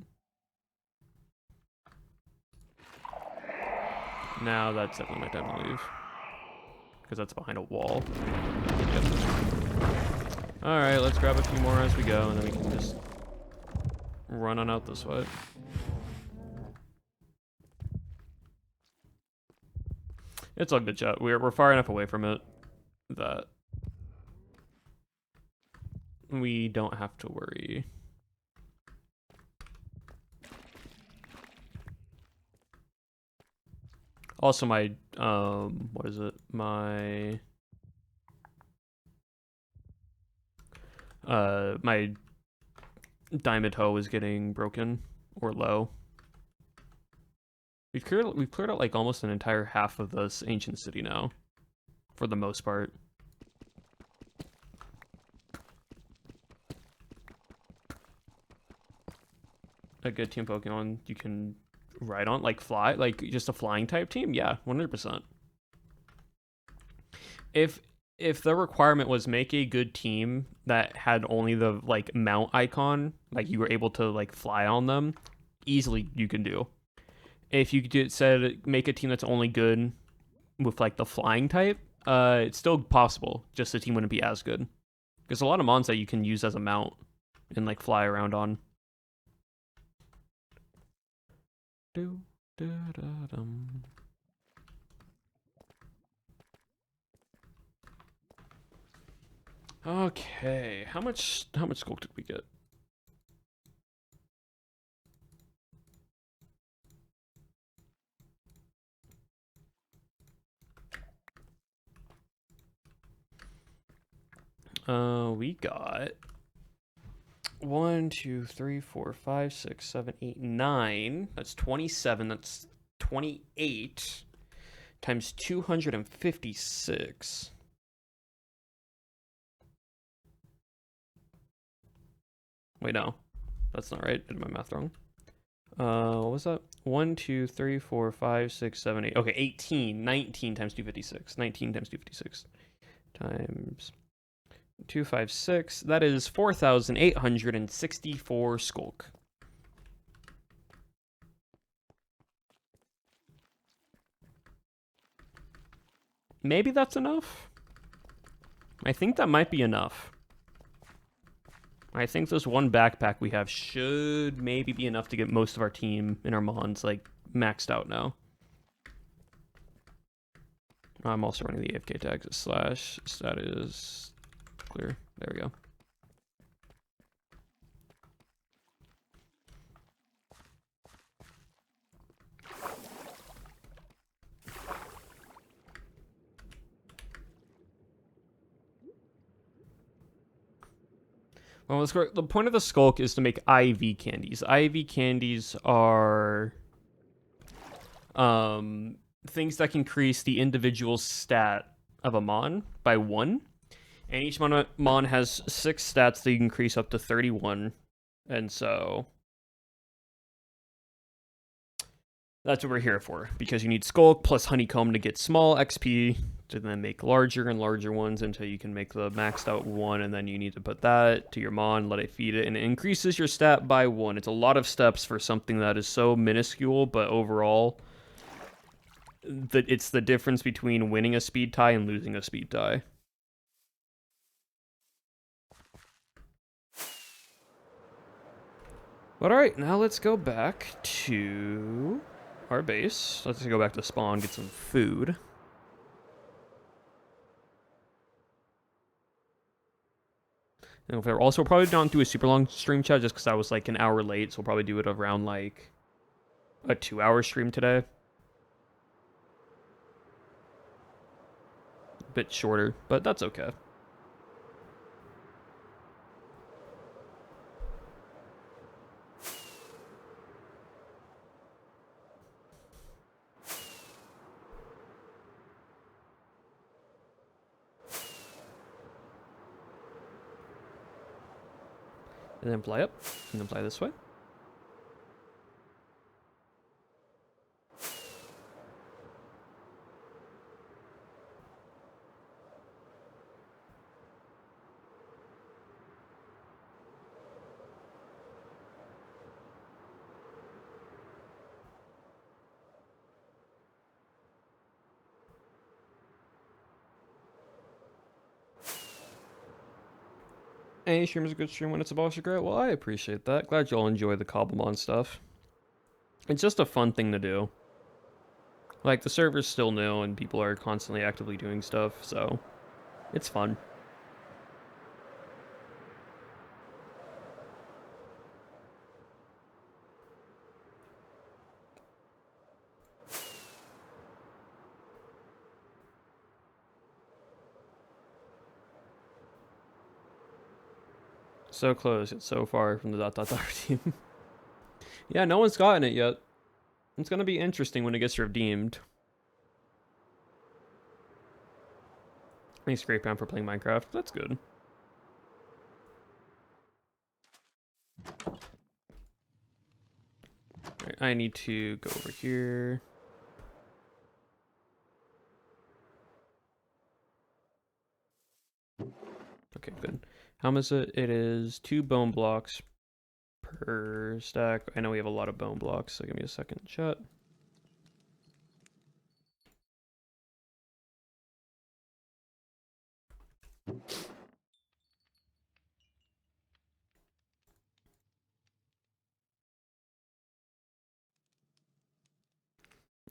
Now that's definitely my time to leave. Because that's behind a wall. Yep. Alright, let's grab a few more as we go, and then we can just run on out this way. It's all good, chat. We're far enough away from it that we don't have to worry. Also, my what is it? My my diamond hoe is getting broken or low. We've cleared out like almost an entire half of this ancient city now, for the most part. A good team Pokemon you can ride on, like fly, like just a flying type team. Yeah, 100%. If the requirement was make a good team that had only the like mount icon, like you were able to like fly on them, easily you can do. If you said make a team that's only good with like the flying type, it's still possible. Just the team wouldn't be as good. There's a lot of mons that you can use as a mount and like fly around on. Okay, how much gold did we get? We got 1, 2, 3, 4, 5, 6, 7, 8, 9. That's 27. That's 28 times 256. Wait, no, that's not right. Did my math wrong? What was that? 1, 2, 3, 4, 5, 6, 7, 8. Okay, 18. 19 times 256. 19 times 256 times 256. That is 4,864 skulk. Maybe that's enough? I think that might be enough. I think this one backpack we have should maybe be enough to get most of our team and our mons like maxed out now. I'm also running the AFK tags / status clear. There we go. Well, the point of the skulk is to make IV candies. IV candies are things that can increase the individual stat of a mon by 1. And each mon has 6 stats that you can increase up to 31. And so that's what we're here for, because you need Skulk plus Honeycomb to get small XP to then make larger and larger ones until you can make the maxed out one, and then you need to put that to your mon, let it feed it, and it increases your stat by 1. It's a lot of steps for something that is so minuscule, but overall, it's the difference between winning a speed tie and losing a speed tie. But alright, now let's go back to our base. Let's go back to spawn, get some food. And also, we'll probably don't do a super long stream chat just because I was like an hour late, so we'll probably do it around like a 2-hour stream today. A bit shorter, but that's okay. And then fly up, and then fly this way. Any stream is a good stream when it's a boss regret. Well, I appreciate that. Glad you all enjoy the Cobblemon stuff. It's just a fun thing to do. Like, the server's still new and people are constantly actively doing stuff, so it's fun. So close, yet so far from the ... team. Yeah, no one's gotten it yet. It's gonna be interesting when it gets redeemed. Thanks, Great Pound, for playing Minecraft. That's good. Right, I need to go over here. Okay, good. How much is it? It is 2 bone blocks per stack. I know we have a lot of bone blocks, so give me a second, chat.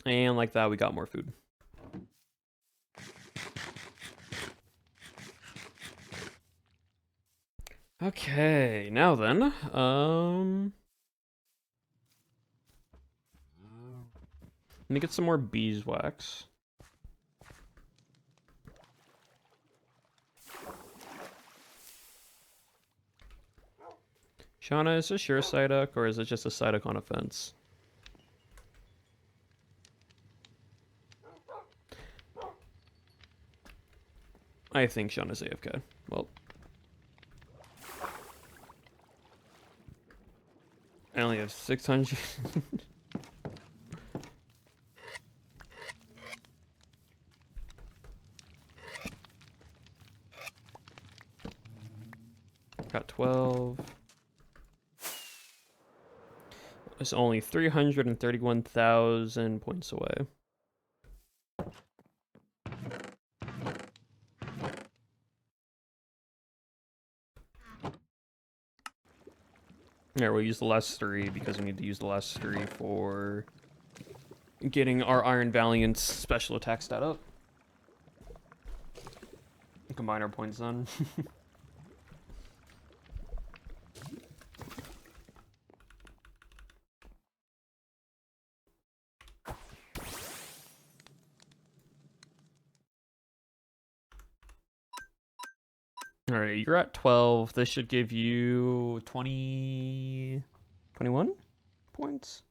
And like that, we got more food. Okay, now then, let me get some more beeswax. Shauna, is this your Psyduck, or is it just a Psyduck on a fence? I think Shauna's AFK. Well, I only have 600. Got 12. It's only 331,000 points away. Yeah, we'll use the last 3 because we need to use the last 3 for getting our Iron Valiant special attack stat up. Combine our points then. Alright, you're at 12. This should give you 20... 21 points?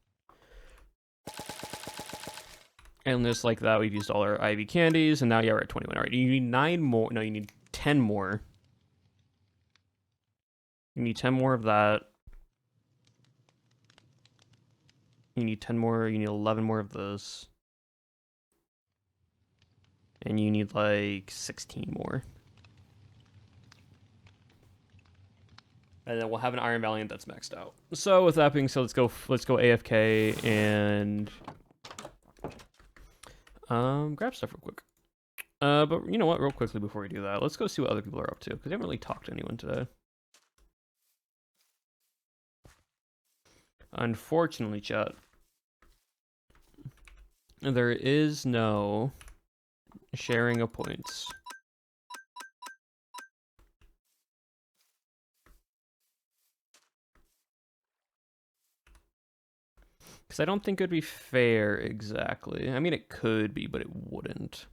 And just like that, we've used all our Ivy candies, and now you're at 21. Alright, you need 9 more. No, you need 10 more. You need 10 more of that. You need 10 more. You need 11 more of this. And you need like 16 more. And then we'll have an Iron Valiant that's maxed out. So with that being said, let's go AFK and grab stuff real quick. But you know what? Real quickly before we do that, let's go see what other people are up to, because I haven't really talked to anyone today. Unfortunately, chat, there is no sharing of points. Because I don't think it would be fair exactly. I mean, it could be, but it wouldn't.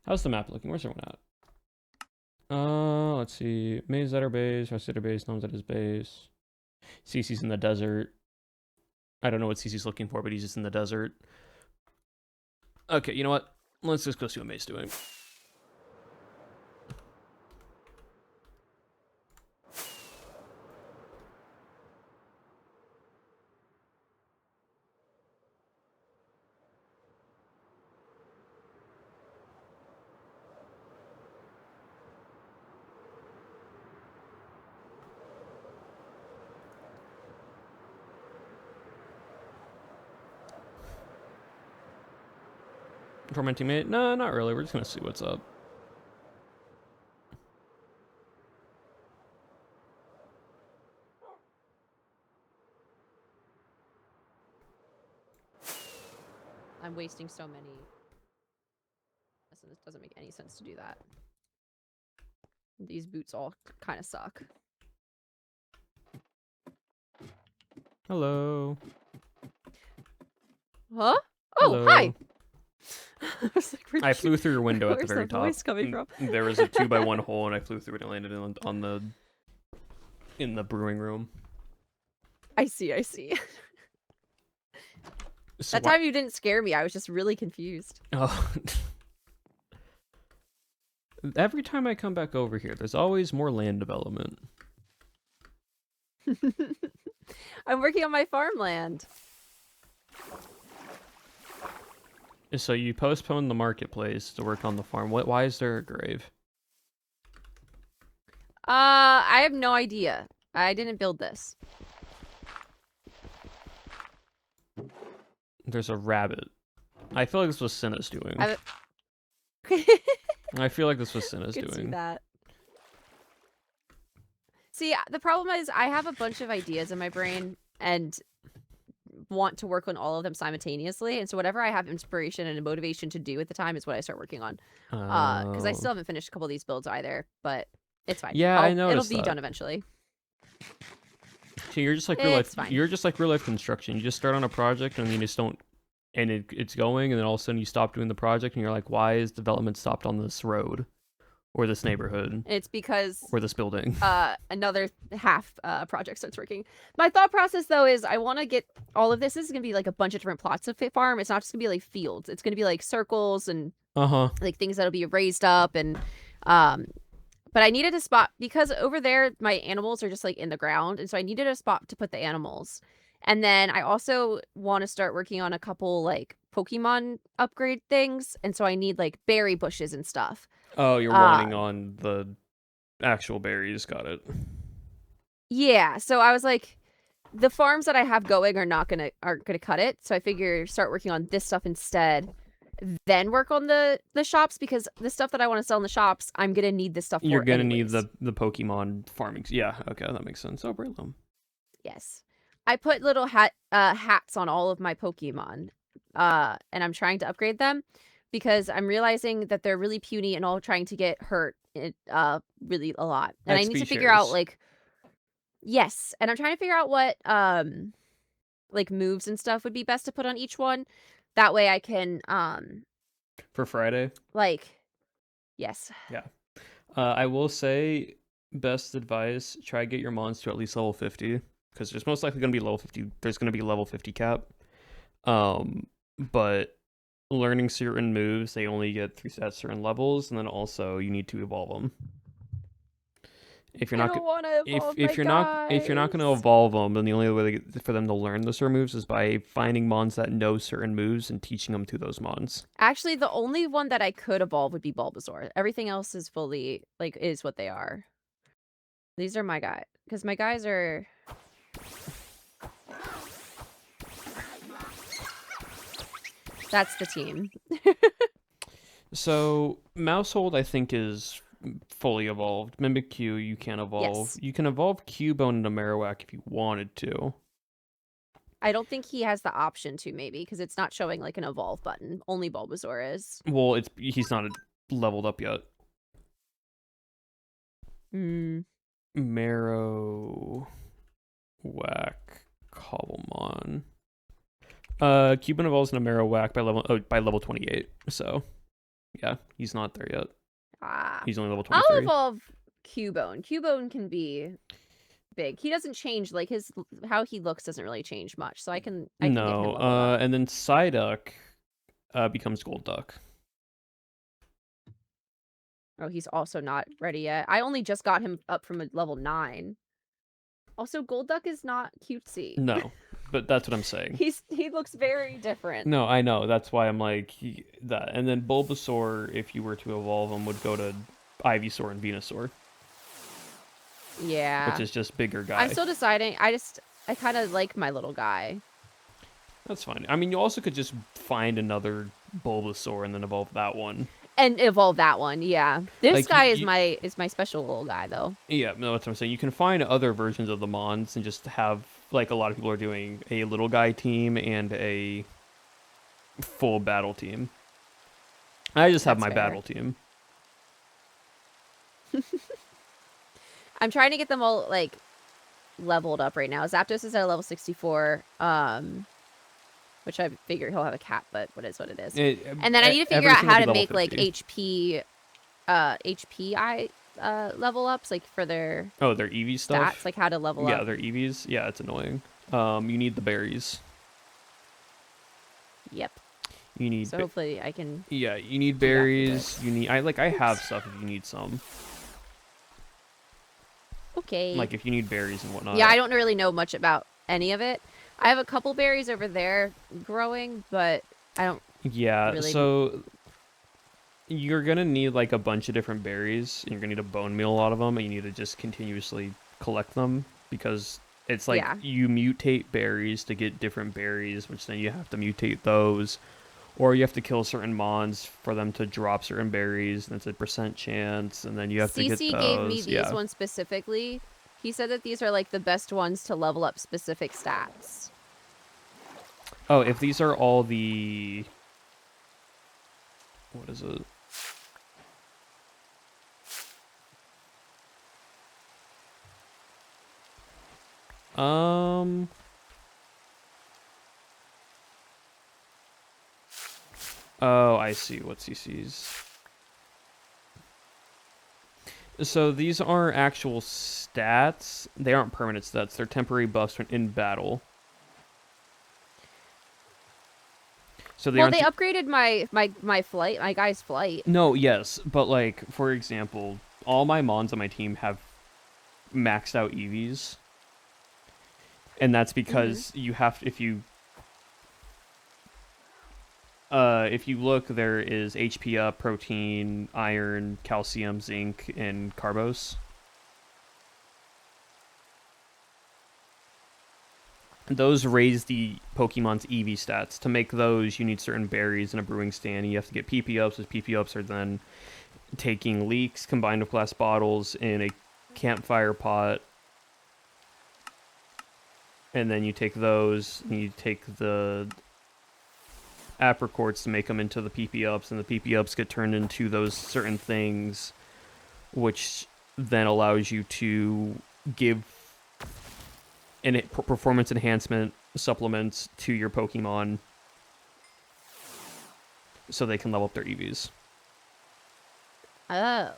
How's the map looking? Where's everyone at? Let's see. Maze at our base, House at our base, Gnome's at his base. CC's in the desert. I don't know what CC's looking for, but he's just in the desert. Okay, you know what? Let's just go see what May's doing. Tormenting mate? No, not really. We're just gonna see what's up. I'm wasting so many. It doesn't make any sense to do that. These boots all kind of suck. Hello. Huh? Hello. Oh, hi. I was like, I flew through your window at the very top. Voice coming from? There was a 2x1 hole, and I flew through it and landed in the brewing room. I see. So that time you didn't scare me. I was just really confused. Oh. Every time I come back over here, there's always more land development. I'm working on my farmland. So you postponed the marketplace to work on the farm. Why is there a grave? I have no idea. I didn't build this. There's a rabbit. I feel like this was Cinna's doing. I feel like this was Cinna's doing. See that. See, the problem is I have a bunch of ideas in my brain and want to work on all of them simultaneously, and so whatever I have inspiration and motivation to do at the time is what I start working on. Because I still haven't finished a couple of these builds either, but it's fine. Yeah, I noticed it'll be done eventually. So you're just like real life. You're just like real life construction. You just start on a project and then you just don't, and it's going, and then all of a sudden you stop doing the project, and you're like, why is development stopped on this road, or this neighborhood? It's because or this building. Another half project starts working. My thought process though is I want to get all of this. This is gonna be like a bunch of different plots of farm. It's not just gonna be like fields. It's gonna be like circles and like things that'll be raised up and But I needed a spot because over there my animals are just like in the ground, and so I needed a spot to put the animals. And then I also want to start working on a couple like Pokemon upgrade things, and so I need like berry bushes and stuff. Oh, you're wanting on the actual berries. Got it. Yeah, so I was like, the farms that I have going aren't gonna cut it. So I figure start working on this stuff instead, then work on the shops, because the stuff that I want to sell in the shops, I'm gonna need this stuff. You're gonna anyways. need the Pokemon farming. Yeah, okay, that makes sense. Oh, Brilliant. Yes, I put little hats on all of my Pokemon, and I'm trying to upgrade them because I'm realizing that they're really puny and all trying to get hurt really a lot, and I need to figure out like. Yes, and I'm trying to figure out what like moves and stuff would be best to put on each one. That way I can for Friday. Like, yes. Yeah. I will say, best advice: try to get your mons to at least level 50, because there's most likely going to be level 50. There's going to be level 50 cap. But learning certain moves, they only get 3 at certain levels, and then also you need to evolve them. If you're I not don't want to evolve my if you're not going to evolve them, then the only way for them to learn the certain moves is by finding mons that know certain moves and teaching them to those mons. Actually, the only one that I could evolve would be Bulbasaur. Everything else is fully like is what they are. These are my guys, because my guys are. That's the team. So Mousehold, I think, is fully evolved. Mimikyu, you can evolve. Yes. You can evolve Cubone into Marowak if you wanted to. I don't think he has the option to, maybe, because it's not showing like an evolve button. Only Bulbasaur is. Well, he's not leveled up yet. Marowak Cobblemon. Cubone evolves into Marowak by level 28. So, yeah, he's not there yet. He's only level 23. I'll evolve Cubone. Cubone can be big. He doesn't change, like how he looks doesn't really change much. So I can get him leveled up. And then Psyduck becomes Golduck. Oh, he's also not ready yet. I only just got him up from a level 9. Also, Golduck is not cutesy. No, but that's what I'm saying. He looks very different. No, I know. That's why I'm like that. And then Bulbasaur, if you were to evolve him, would go to Ivysaur and Venusaur. Yeah. Which is just bigger guy. I'm still deciding. I kind of like my little guy. That's fine. I mean, you also could just find another Bulbasaur and then evolve that one. And evolve that one, yeah. This like, guy is my special little guy, though. Yeah, no, that's what I'm saying. You can find other versions of the Mons and just have, like a lot of people are doing, a little guy team and a full battle team. I just have my battle team. I'm trying to get them all, like, leveled up right now. Zapdos is at a level 64. Which I figure he'll have a cap, but what is what it is. And then I need to figure out how to make 50. Like HPI level ups, like for their their EV stuff. Stats, like how to level up. Yeah, their EVs. Yeah, it's annoying. You need the berries. Yep. You need. So hopefully I can. Yeah, you need berries. You need. I have stuff if you need some. Okay. Like if you need berries and whatnot. Yeah, I don't really know much about any of it. I have a couple berries over there growing, but I don't. Yeah, really... so you're gonna need like a bunch of different berries. And you're gonna need to bone meal a lot of them, and you need to just continuously collect them because it's like you mutate berries to get different berries, which then you have to mutate those, or you have to kill certain mons for them to drop certain berries, and it's a % chance, and then you have to get those. CC gave me these ones specifically. He said that these are like the best ones to level up specific stats. Oh, if these are all the... What is it? Oh, I see what CC's. So these aren't actual stats. They aren't permanent stats. They're temporary buffs in battle. So they upgraded my flight, my guy's flight. No, yes, but like for example, all my mons on my team have maxed out EVs, and that's because you have if you look, there is HP up, protein, iron, calcium, zinc, and carbos. Those raise the Pokemon's EV stats. To make those, you need certain berries in a brewing stand. You have to get PP ups, as PP ups are then taking leeks combined with glass bottles in a campfire pot. And then you take those, and you take the apricorns to make them into the PP ups, and the PP ups get turned into those certain things, which then allows you to give performance enhancement supplements to your Pokemon so they can level up their EVs. Oh.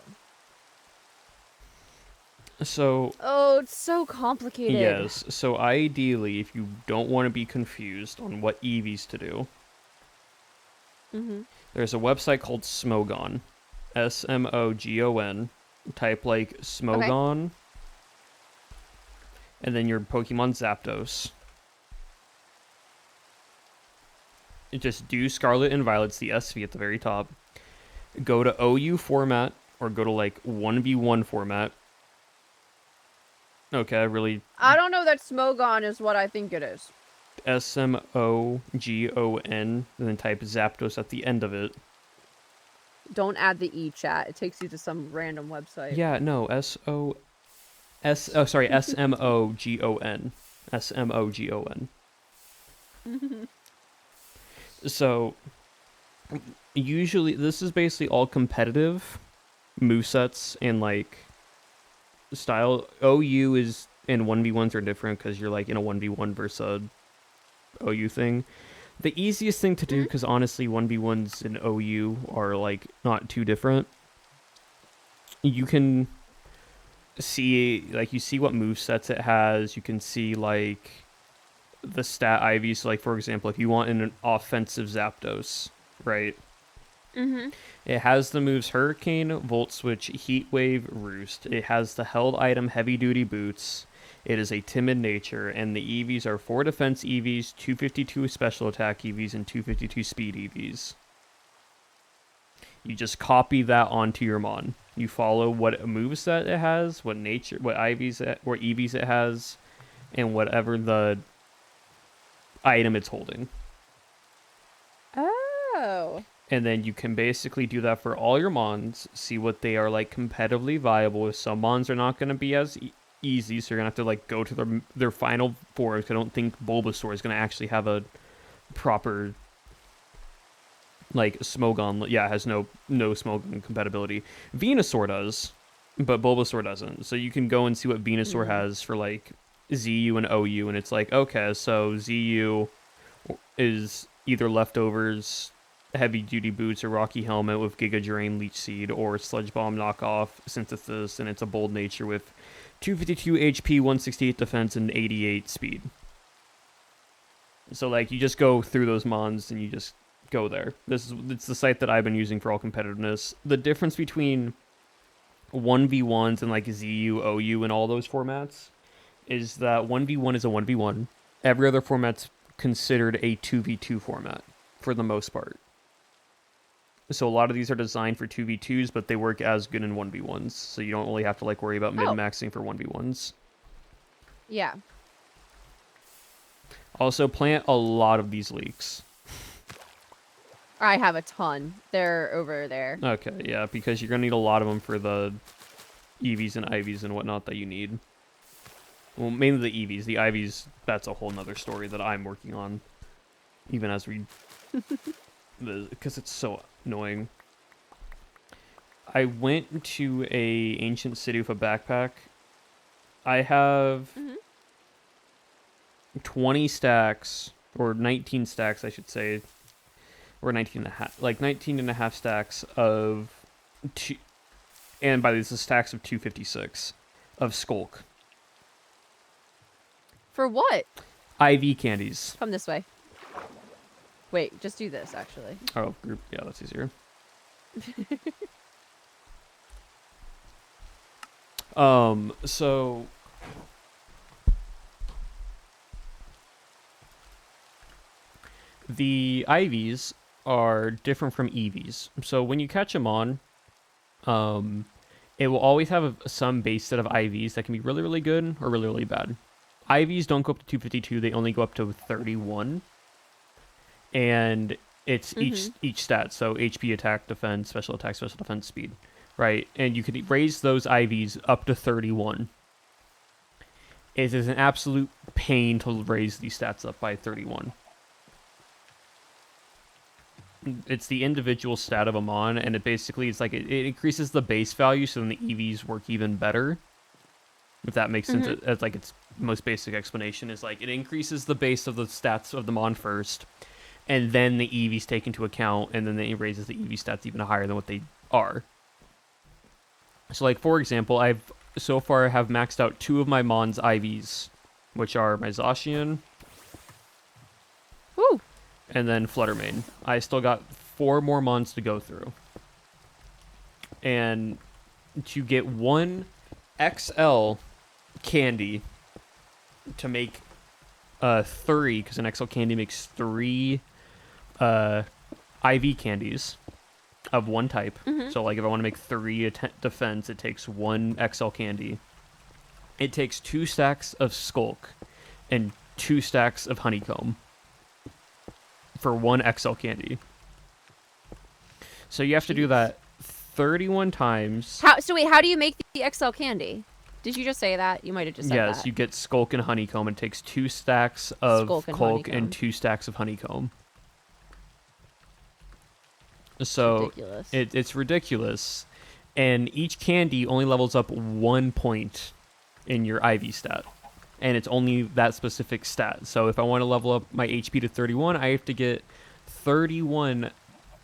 So... Oh, it's so complicated. Yes. So ideally, if you don't want to be confused on what EVs to do, There's a website called Smogon, Smogon. Type like Smogon, and then your Pokemon Zapdos. Just do Scarlet and Violet's the SV at the very top. Go to OU format or go to like 1v1 format. Okay, really. I don't know that Smogon is what I think it is. Smogon, and then type Zapdos at the end of it. Don't add the E chat. It takes you to some random website. Yeah, no, Smogon. Smogon. So, usually, this is basically all competitive movesets and, like, style. OU is, and 1v1s are different because you're, like, in a 1v1 versus a OU thing. The easiest thing to do, because honestly, 1v1s and OU are, like, not too different. You can see, like, you see what movesets it has. You can see, like, the stat IVs. So, like, for example, if you want an offensive Zapdos, right? It has the moves Hurricane, Volt Switch, Heat Wave, Roost. It has the held item Heavy Duty Boots. It is a timid nature, and the EVs are 4 defense EVs, 252 special attack EVs, and 252 speed EVs. You just copy that onto your Mon. You follow what moveset it has, what EVs it has, and whatever the item it's holding. Oh. And then you can basically do that for all your Mons, see what they are like competitively viable. If some Mons are not going to be as easy, so you're going to have to like go to their final forms. I don't think Bulbasaur is going to actually have a proper like Smogon. Yeah, it has no Smogon compatibility. Venusaur does, but Bulbasaur doesn't. So you can go and see what Venusaur has for like ZU and OU, and it's like, okay, so ZU is either leftovers, Heavy Duty Boots, or Rocky Helmet with Giga Drain, Leech Seed, or Sludge Bomb knockoff, Synthesis, and it's a bold nature with 252 HP, 168 defense, and 88 speed. So like you just go through those Mons and you just go there. It's the site that I've been using for all competitiveness. The difference between 1v1s and like ZU, OU, and all those formats is that 1v1 is a 1v1. Every other format's considered a 2v2 format for the most part. So a lot of these are designed for 2v2s, but they work as good in 1v1s. So you don't really have to like worry about min-maxing for 1v1s. Yeah. Also, plant a lot of these leeks. I have a ton. They're over there. Okay, yeah, because you're going to need a lot of them for the EVs and IVs and whatnot that you need. Well, mainly the EVs. The IVs, that's a whole nother story that I'm working on. Even as we... Because it's so annoying. I went to a ancient city with a backpack. I have 20 stacks, or 19 stacks, I should say, or 19 and a half, like 19 and a half stacks of, and by these, the stacks of 256 of Skulk. For what? IV candies. Come this way. Wait, just do this, actually. Oh, group. Yeah, that's easier. So... the IVs are different from EVs. So when you catch them on, it will always have some base set of IVs that can be really, really good or really, really bad. IVs don't go up to 252, they only go up to 31. And it's each stat, so HP, attack, defense, special attack, special defense, speed, right? And you could raise those IVs up to 31. It is an absolute pain to raise these stats up by 31. It's the individual stat of a Mon, and it basically is like it increases the base value, so then the EVs work even better. If that makes sense, as like its most basic explanation is like it increases the base of the stats of the Mon first, and then the EVs take into account, and then it raises the EV stats even higher than what they are. So, like for example, I've so far have maxed out 2 of my Mon's IVs, which are my Zacian. Woo! And then Fluttermane. I still got 4 more mons to go through. And to get 1 XL candy to make 3, because an XL candy makes 3 IV candies of 1 type. So like if I want to make 3 defense, it takes 1 XL candy. It takes 2 stacks of skulk and 2 stacks of honeycomb for 1 XL candy. So you have to do that 31 times. How do you make the XL candy? Did you just say that? You might have just said that. Yes, you get skulk and honeycomb. It takes 2 stacks of skulk and 2 stacks of honeycomb. So ridiculous. It's ridiculous. And each candy only levels up 1 point in your IV stat. And it's only that specific stat. So if I want to level up my HP to 31, I have to get 31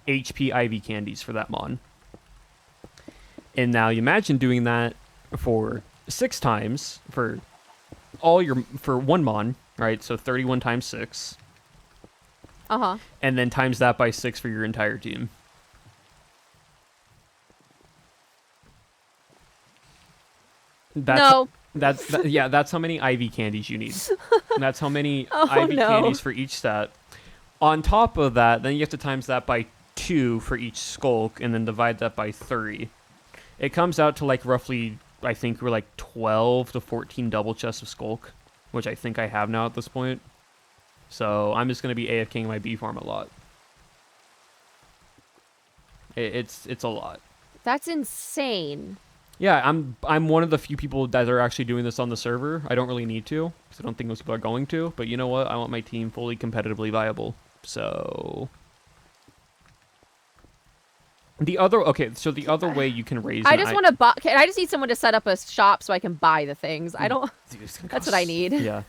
HP IV candies for that mon. And now you imagine doing that for 6 times for 1 mon, right? So 31 times 6. And then times that by 6 for your entire team. That's how many IV candies you need. That's how many IV candies for each stat. On top of that, then you have to times that by 2 for each skulk, and then divide that by 3. It comes out to like roughly, I think we're like 12 to 14 double chests of skulk, which I think I have now at this point. So I'm just going to be AFKing my B farm a lot. It's a lot. That's insane. Yeah, I'm one of the few people that are actually doing this on the server. I don't really need to, because I don't think most people are going to. But you know what? I want my team fully competitively viable. So the other way you can raise. I just want to buy. I just need someone to set up a shop so I can buy the things. I don't. That's what I need. Yeah.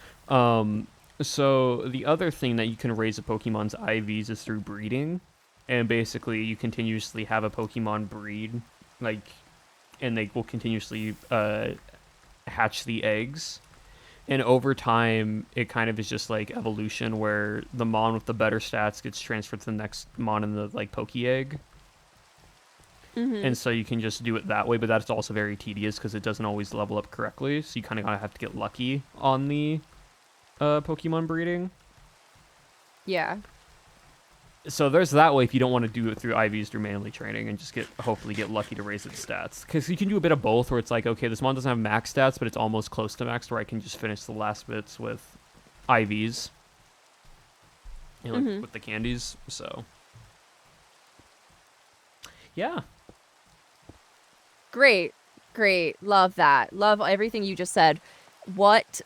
So the other thing that you can raise a Pokemon's IVs is through breeding, and basically you continuously have a Pokemon breed, like. And they will continuously hatch the eggs. And over time, it kind of is just like evolution where the mon with the better stats gets transferred to the next mon in the like Poke Egg. And so you can just do it that way, but that's also very tedious because it doesn't always level up correctly. So you kind of have to get lucky on the Pokemon breeding. Yeah. So there's that way if you don't want to do it through IVs through manually training and just hopefully get lucky to raise its stats. Because you can do a bit of both where it's like, okay, this mon doesn't have max stats, but it's almost close to max where I can just finish the last bits with IVs. You know, like with the candies. So, yeah. Great. Love that. Love everything you just said. What?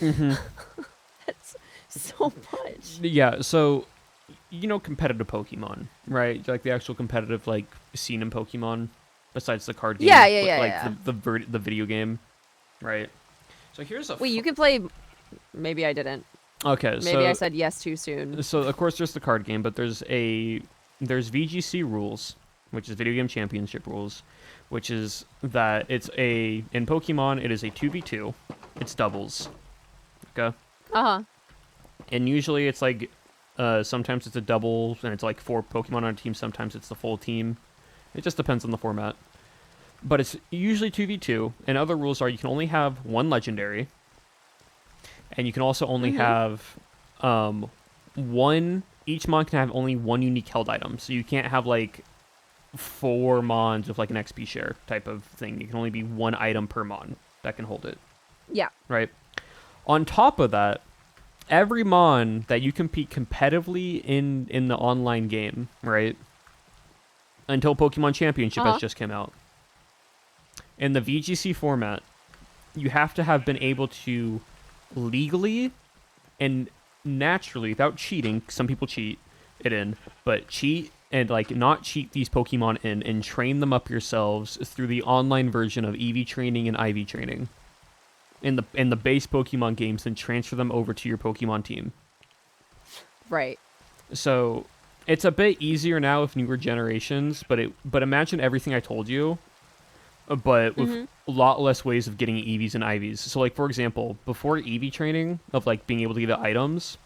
That's so much. Yeah, so... You know, competitive Pokemon, right? Like the actual competitive, like, scene in Pokemon, besides the card game. Yeah. The video game, right? So here's a... Wait, you can play... Maybe I didn't. Okay, Maybe I said yes too soon. So, of course, there's the card game, but there's VGC rules, which is Video Game Championship rules, which is that in Pokemon, it is a 2v2. It's doubles. Okay? And usually it's like... sometimes it's a double, and it's like 4 Pokemon on a team. Sometimes it's the full team. It just depends on the format. But it's usually 2v2, and other rules are you can only have 1 legendary, and you can also only have each mon can have only 1 unique held item. So you can't have like 4 mons with like an XP share type of thing. You can only be 1 item per mon that can hold it. Yeah. Right? On top of that, every mon that you compete competitively in the online game, right? Until Pokemon Championship has just come out. In the VGC format, you have to have been able to legally and naturally, without cheating, some people cheat it in, but cheat and like not cheat these Pokemon in and train them up yourselves through the online version of EV training and IV training. In the base Pokemon games, and transfer them over to your Pokemon team. Right. So it's a bit easier now with newer generations, but imagine everything I told you, but with a lot less ways of getting EVs and IVs. So like for example, before EV training of like being able to get items,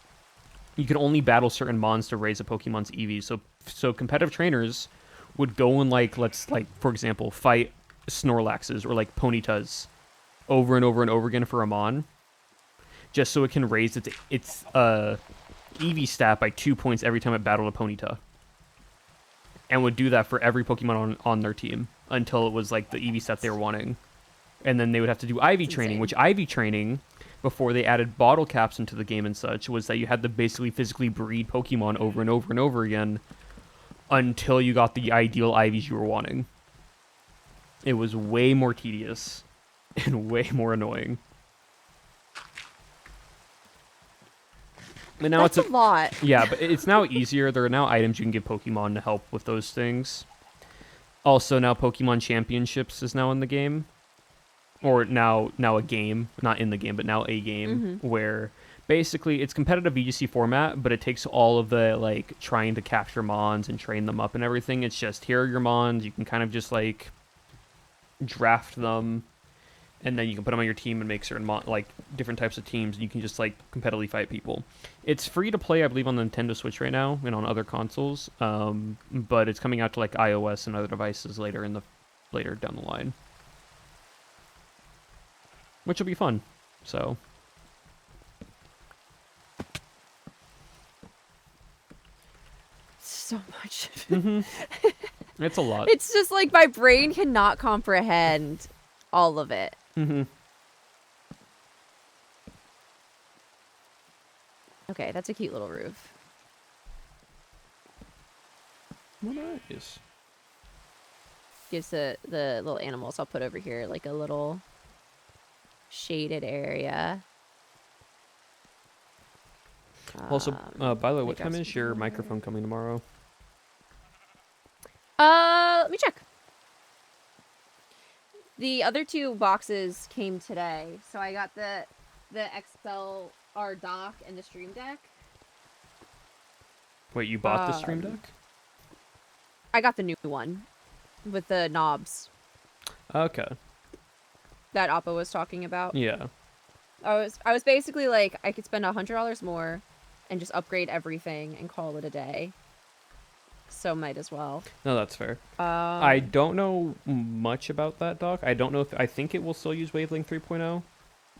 you could only battle certain mons to raise a Pokemon's EV. So competitive trainers would go and for example, fight Snorlaxes or like Ponytas over and over and over again for a mon, just so it can raise its EV stat by 2 points every time it battled a Ponyta. And would do that for every Pokemon on their team until it was like the EV stat they were wanting. And then they would have to do IV training, which IV training, before they added bottle caps into the game and such, was that you had to basically physically breed Pokemon over and over and over again until you got the ideal IVs you were wanting. It was way more tedious and way more annoying. And now That's a lot. Yeah, but it's now easier. There are now items you can give Pokemon to help with those things. Also, now Pokemon Championships is now in the game. Or now a game. Not in the game, but now a game. Where basically it's competitive VGC format, but it takes all of the, like, trying to capture Mons and train them up and everything. It's just, here are your Mons. You can kind of just, like, draft them. And then you can put them on your team and make certain, different types of teams. And you can just, like, competitively fight people. It's free to play, I believe, on the Nintendo Switch right now and on other consoles. But it's coming out to, like, iOS and other devices later down the line. Which will be fun. So. So much. It's a lot. It's just like my brain cannot comprehend all of it. Okay, that's a cute little roof. Well, nice. Gives the little animals I'll put over here like a little shaded area. Also, by the way, what time is your microphone coming tomorrow? Let me check. The other two boxes came today, so I got the XLR dock and the Stream Deck. Wait, you bought the Stream Deck? I got the new one with the knobs. Okay. That Oppo was talking about. Yeah. I was basically like, I could spend $100 more and just upgrade everything and call it a day. So might as well. No, that's fair. I don't know much about that dock. I don't know I think it will still use Wavelength 3.0,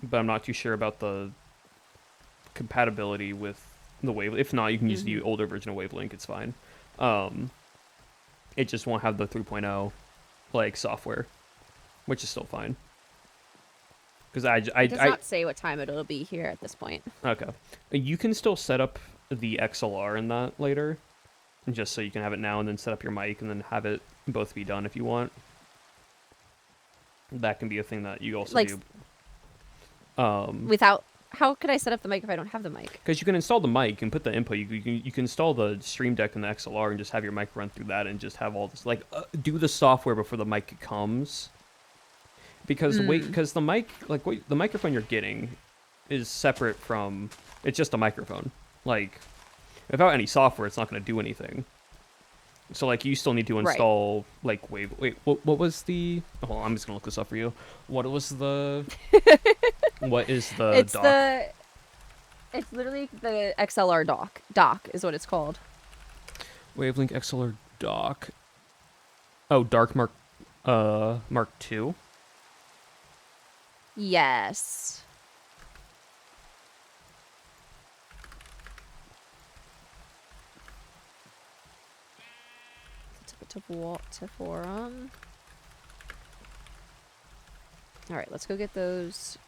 but I'm not too sure about the compatibility with the Wavelength. If not, you can use the older version of Wavelength. It's fine. It just won't have the 3.0 like software, which is still fine. Because it does not say what time it'll be here at this point. Okay, you can still set up the XLR in that later. Just so you can have it now and then set up your mic and then have it both be done if you want. That can be a thing that you also do. Without... How could I set up the mic if I don't have the mic? Because you can install the mic and put the input. You can install the Stream Deck and the XLR and just have your mic run through that and just have all this... do the software before the mic comes. Because the mic... the microphone you're getting is separate from... It's just a microphone. Without any software, it's not going to do anything. So, you still need to install, Wait, what was the... Hold on, I'm just going to look this up for you. What was the... What is the dock? It's literally the XLR dock. Dock is what it's called. Wavelength XLR dock. Oh, Dark Mark 2? Yes. To forum. All right, let's go get those.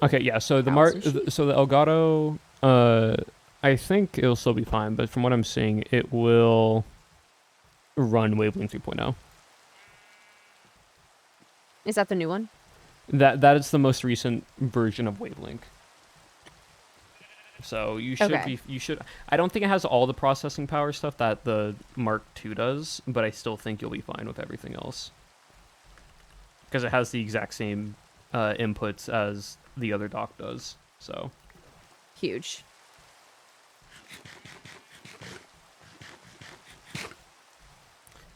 Okay, yeah. So the Elgato, I think it'll still be fine, but from what I'm seeing, it will run Wavelength 3.0. Is that the new one? That is the most recent version of Wavelength. So you should I don't think it has all the processing power stuff that the Mark II does, but I still think you'll be fine with everything else. Because it has the exact same inputs as the other dock does. So huge.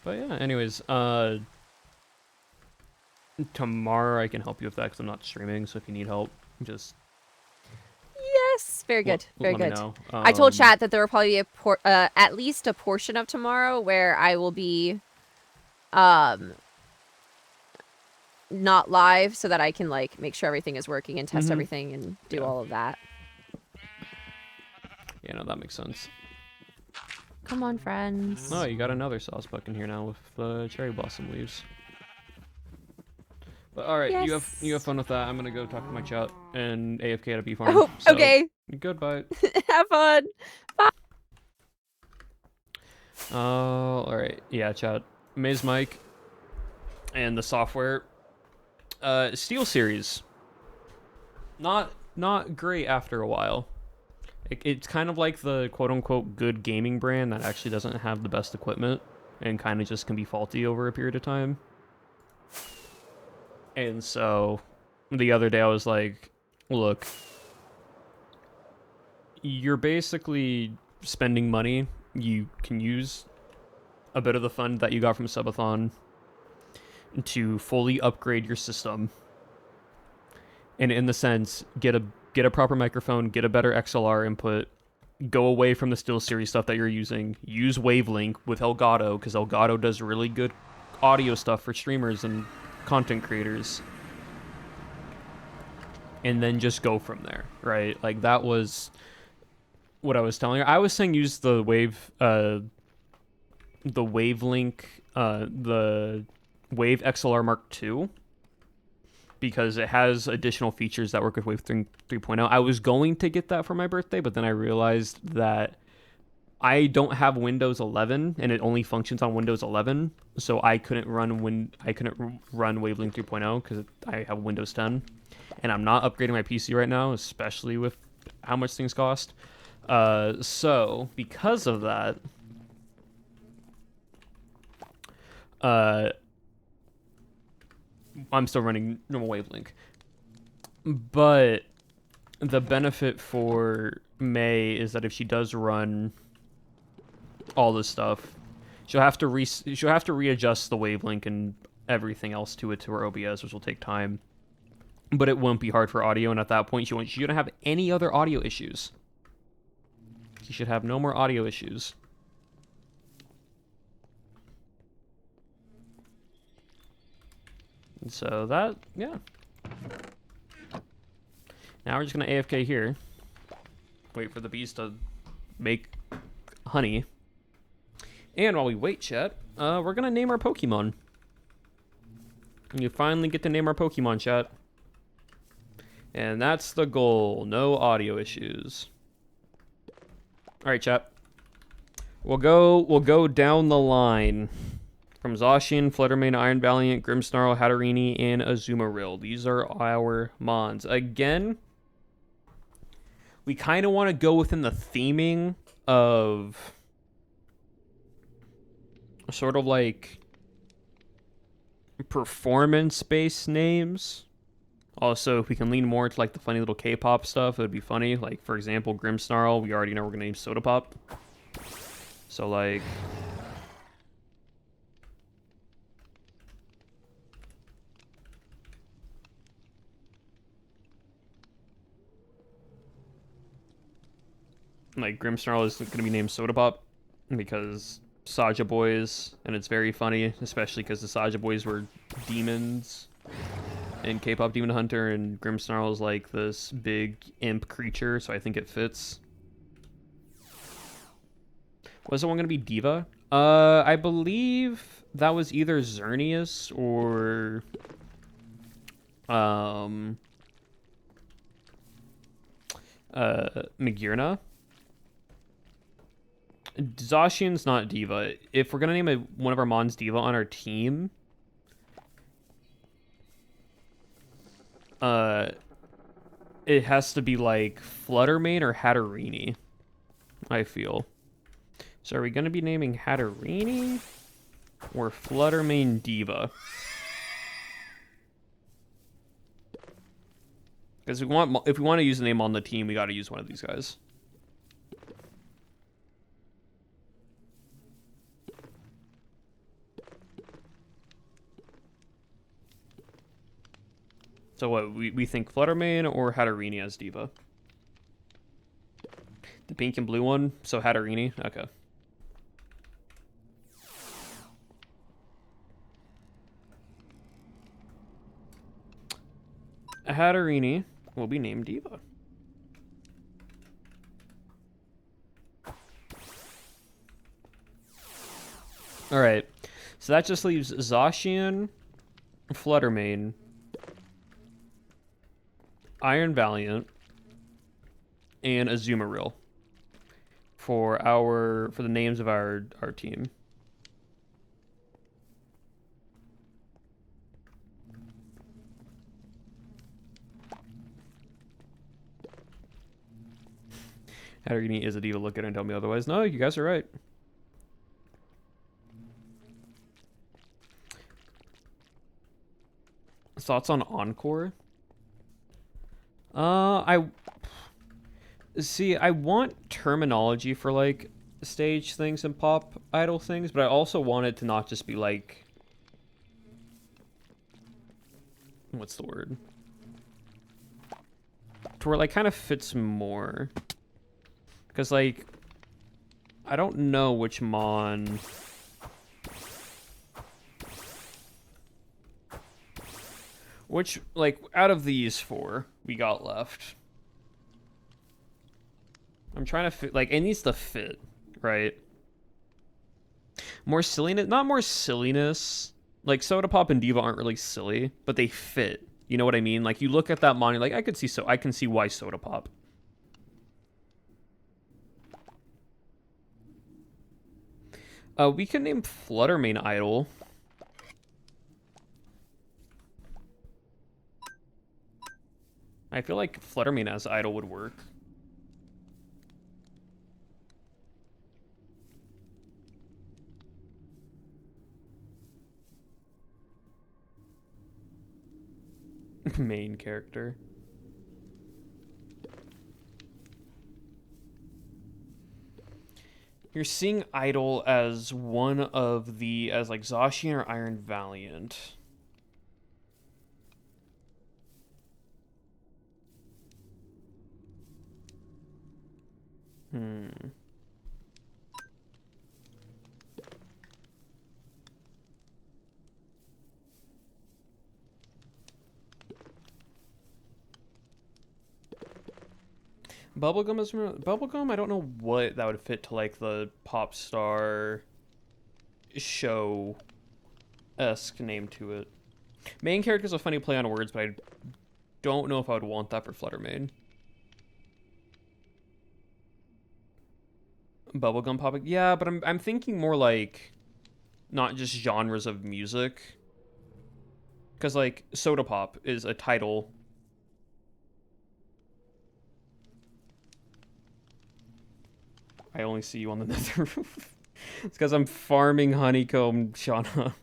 But yeah, anyways, tomorrow I can help you with that because I'm not streaming, so if you need help, just... Yes, Very good. Very let me good. know. I told chat that there will probably be at least a portion of tomorrow where I will be not live so that I can like make sure everything is working and test everything and do all of that. Yeah, no, that makes sense. Come on, friends. Oh, you got another sauce buck in here now with cherry blossom leaves. But all right, Yes. you have fun with that. I'm gonna go talk to my chat and AFK at a bee farm. Oh, so, okay. Goodbye. Have fun. Bye. All right. Yeah, chat. Maze Mike and the software. Steel Series. Not great after a while. It's kind of like the quote-unquote good gaming brand that actually doesn't have the best equipment and kind of just can be faulty over a period of time. And so the other day I was like, look, you're basically spending money. You can use a bit of the fund that you got from Subathon to fully upgrade your system. And in the sense, get a proper microphone, get a better XLR input, go away from the SteelSeries stuff that you're using, use Wavelink with Elgato, because Elgato does really good audio stuff for streamers and content creators. And then just go from there, right? Like, that was what I was telling her. I was saying use the Wavelink, the Wave XLR Mark II, because it has additional features that work with Wave 3.0. I was going to get that for my birthday, but then I realized that I don't have Windows 11 and it only functions on Windows 11, so I couldn't run Wavelink 3.0 because I have Windows 10, and I'm not upgrading my PC right now, especially with how much things cost. So because of that, I'm still running normal Wavelink. But the benefit for May is that if she does run all this stuff, she'll have to readjust the Wavelink and everything else to her OBS, which will take time. But it won't be hard for audio, and at that point, she shouldn't have any other audio issues. She should have no more audio issues. So that, yeah. Now we're just going to AFK here. Wait for the bees to make honey. And while we wait, chat, we're going to name our Pokemon. And you finally get to name our Pokemon, chat. And that's the goal. No audio issues. Alright, chat. We'll go down the line. From Zacian, Fluttermane, Iron Valiant, Grimmsnarl, Hatterini, and Azumarill. These are our Mons. Again, we kind of want to go within the theming of sort of like performance-based names. Also, if we can lean more into like the funny little K-pop stuff, it would be funny. Like, for example, Grimmsnarl, we already know we're going to name Soda Pop. So, like... like, Grimmsnarl is going to be named Soda Pop because Saja Boys, and it's very funny, especially because the Saja Boys were demons in K-pop Demon Hunter, and Grimmsnarl is like this big imp creature, so I think it fits. Was the one going to be Diva? I believe that was either Xerneas or Magearna. Zacian's not Diva. If we're gonna name one of our Mons Diva on our team, it has to be like Fluttermane or Hatterini, I feel. So are we gonna be naming Hatterini or Fluttermane Diva? Because if we want to use a name on the team, we got to use one of these guys. So what, we think Fluttermane or Hatterini as Diva? pink and blue one, so Hatterini. Okay. Hatterini will be named Diva. All right, so that just leaves Zacian, Fluttermane, Iron Valiant, and Azumarill for the names of our team. Hatterini is a diva. Look at it and tell me otherwise. No, you guys are right. Thoughts on Encore? I want terminology for like stage things and pop idol things, but I also want it to not just be like, what's the word? To where it, like, kind of fits more. Because, like, I don't know which Mon... Which, like, out of these four we got left. I'm trying to fit, like, it needs to fit, right? More silliness, not more silliness. Like, Soda Pop and Diva aren't really silly, but they fit. You know what I mean? Like, you look at that Mon, you're like, I can see why Soda Pop. We can name Fluttermane Idol. I feel like Fluttermane as Idol would work. Main character. You're seeing Idol as one of the, as like Zacian or Iron Valiant. Bubblegum, I don't know what that would fit to, like, the pop star show-esque name to it. Main character is a funny play on words, but I don't know if I would want that for Fluttermane. Bubblegum pop, yeah, but I'm thinking more like not just genres of music. Because, like, Soda Pop is a title. I only see you on the nether roof. It's because I'm farming honeycomb, Shauna.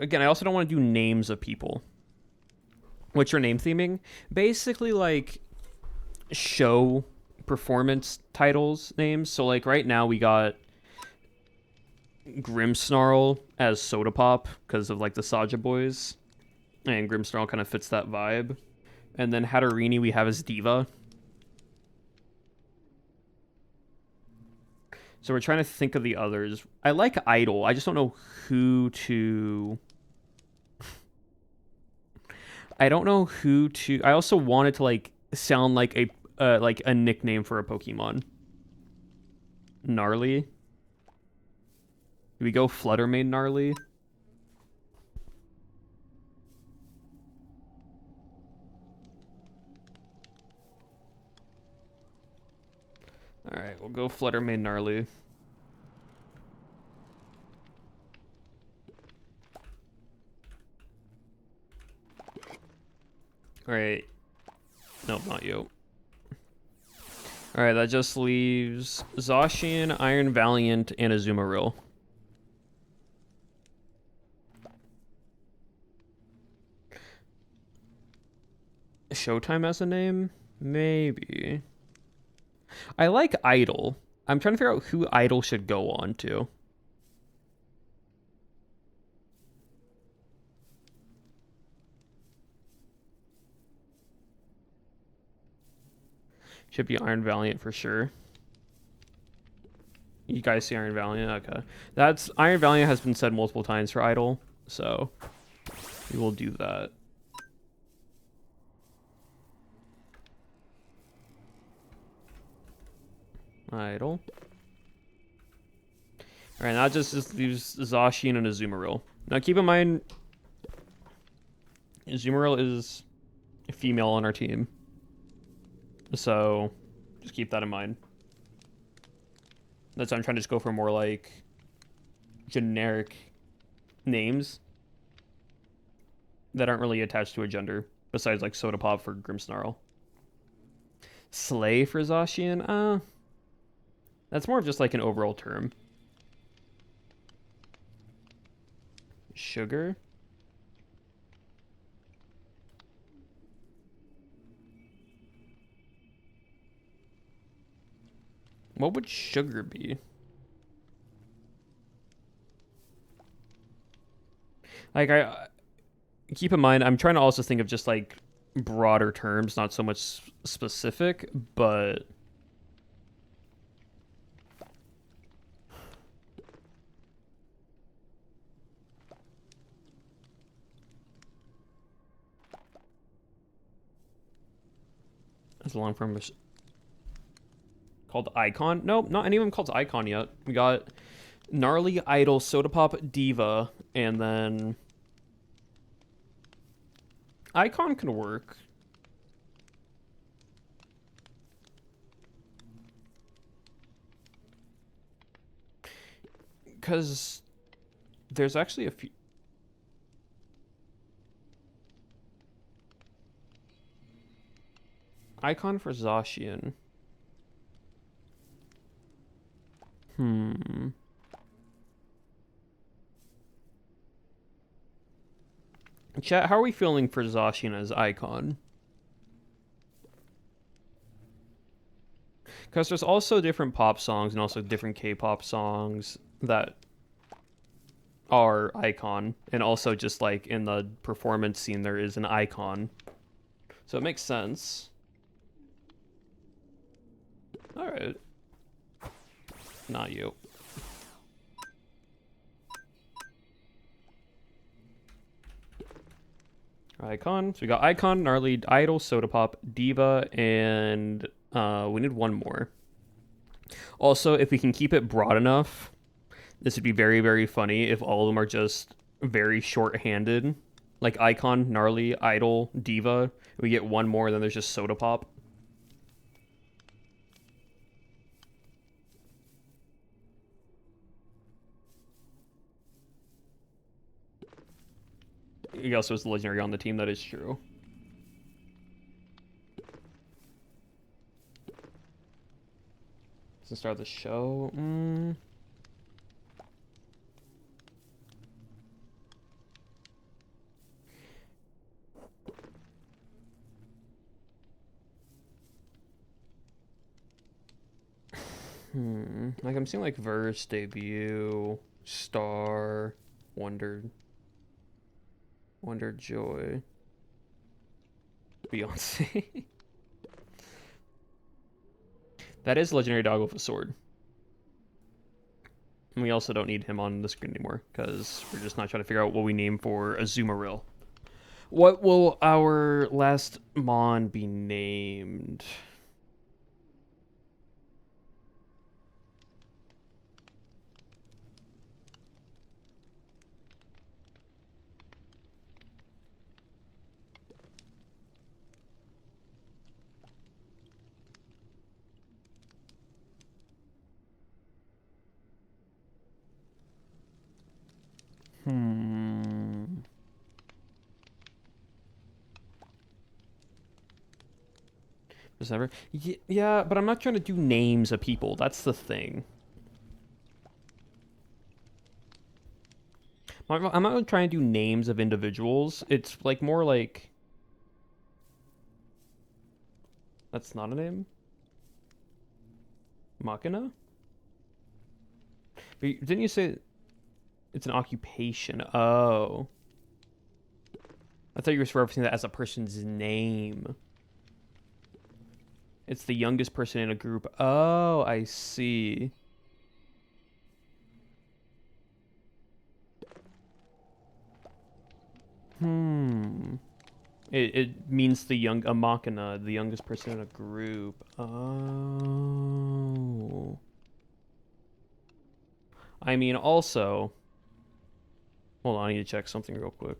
Again, I also don't want to do names of people. What's your name theming? Basically, like, show performance titles names. So, like, right now we got Grimmsnarl as Soda Pop because of, like, the Saja Boys. And Grimmsnarl kind of fits that vibe. And then Hatterini we have as Diva. So we're trying to think of the others. I like Idol. I just don't know who to... I don't know who to... I also wanted to, like, sound like a nickname for a Pokemon. Gnarly. Do we go Fluttermane Gnarly? Alright, we'll go Fluttermane Gnarly. Alright. Nope, not you. Alright, that just leaves Zacian, Iron Valiant, and Azumarill. Showtime as a name? Maybe. I like Idol. I'm trying to figure out who Idol should go on to. Should be Iron Valiant for sure. You guys see Iron Valiant? Okay. That's Iron Valiant has been said multiple times for Idol, so we will do that. Idol. Alright, now just leaves Zacian and Azumarill. Now keep in mind, Azumarill is a female on our team. So just keep that in mind. That's why I'm trying to just go for more like generic names that aren't really attached to a gender, besides like Soda Pop for Grimmsnarl. Slay for Zacian? That's more of just like an overall term. Sugar? What would sugar be? Like, I keep in mind, I'm trying to also think of just like broader terms, not so much specific, but as long form called Icon. Nope, not any of them called Icon yet. We got Gnarly, Idol, Soda Pop, Diva, and then Icon can work. Because there's actually a few. Icon for Zacian. Chat, how are we feeling for Zacian as Icon? Because there's also different pop songs and also different K-pop songs that are Icon. And also just like in the performance scene, there is an Icon. So it makes sense. Alright. Not you. Icon. So we got Icon, Gnarly, Idol, Soda Pop, Diva, and we need one more. Also, if we can keep it broad enough, this would be very, very funny if all of them are just very short-handed. Like Icon, Gnarly, Idol, Diva. We get one more, then there's just Soda Pop. He also is the legendary on the team, that is true. Let's start the show. Like I'm seeing like Verse, Debut, Star, Wonder Joy, Beyonce. That is Legendary Dog with a Sword. And we also don't need him on the screen anymore, because we're just not trying to figure out what we name for Azumarill. What will our last Mon be named? December? Yeah, but I'm not trying to do names of people. That's the thing. I'm not trying to do names of individuals. It's like more like That's not a name? Machina? But didn't you say it's an occupation? Oh. I thought you were referencing that as a person's name. It's the youngest person in a group. Oh, I see. It means a machina, the youngest person in a group. Oh. I mean, also... Hold on, I need to check something real quick.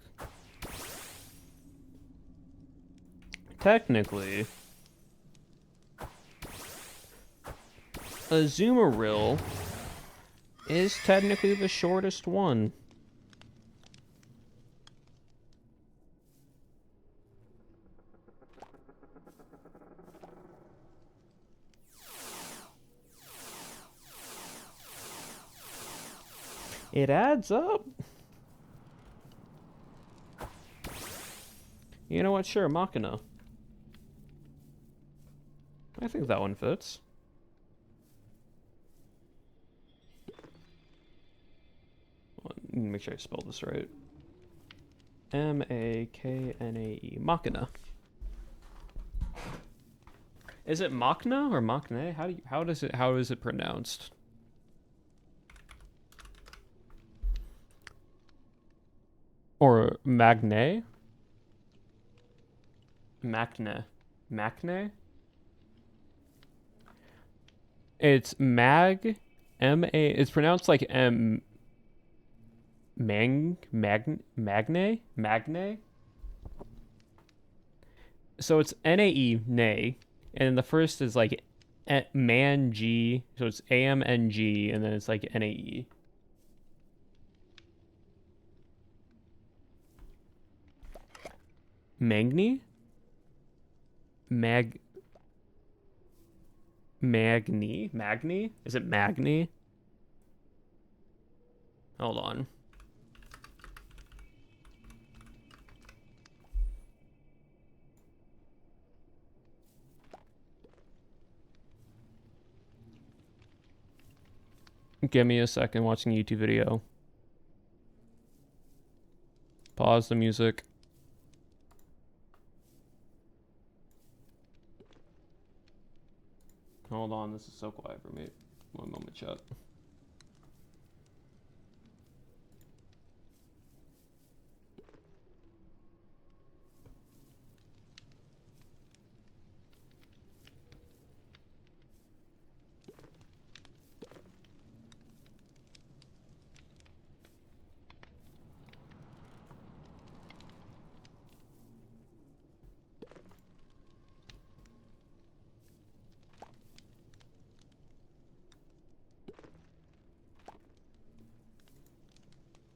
Technically... Azumarill is technically the shortest one. It adds up. You know what? Sure, Machina. I think that one fits. Make sure I spell this right. M-A-K-N-A-E. Machina. Is it Machina or Machne? How is it pronounced? Or Magne? Machne. Machne? It's M-A... It's pronounced like Magne? So it's N-A-E, nay. And then the first is like Man-G. So it's A-M-N-G, and then it's like N-A-E. Magni? Magni? Magni? Is it Magni? Hold on. Give me a second watching a YouTube video. Pause the music. Hold on, this is so quiet for me. One moment, chat.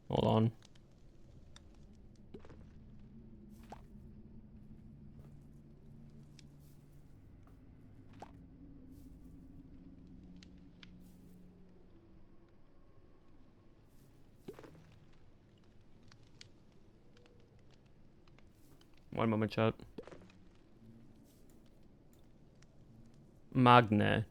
Hold on. One moment, chat. Magne.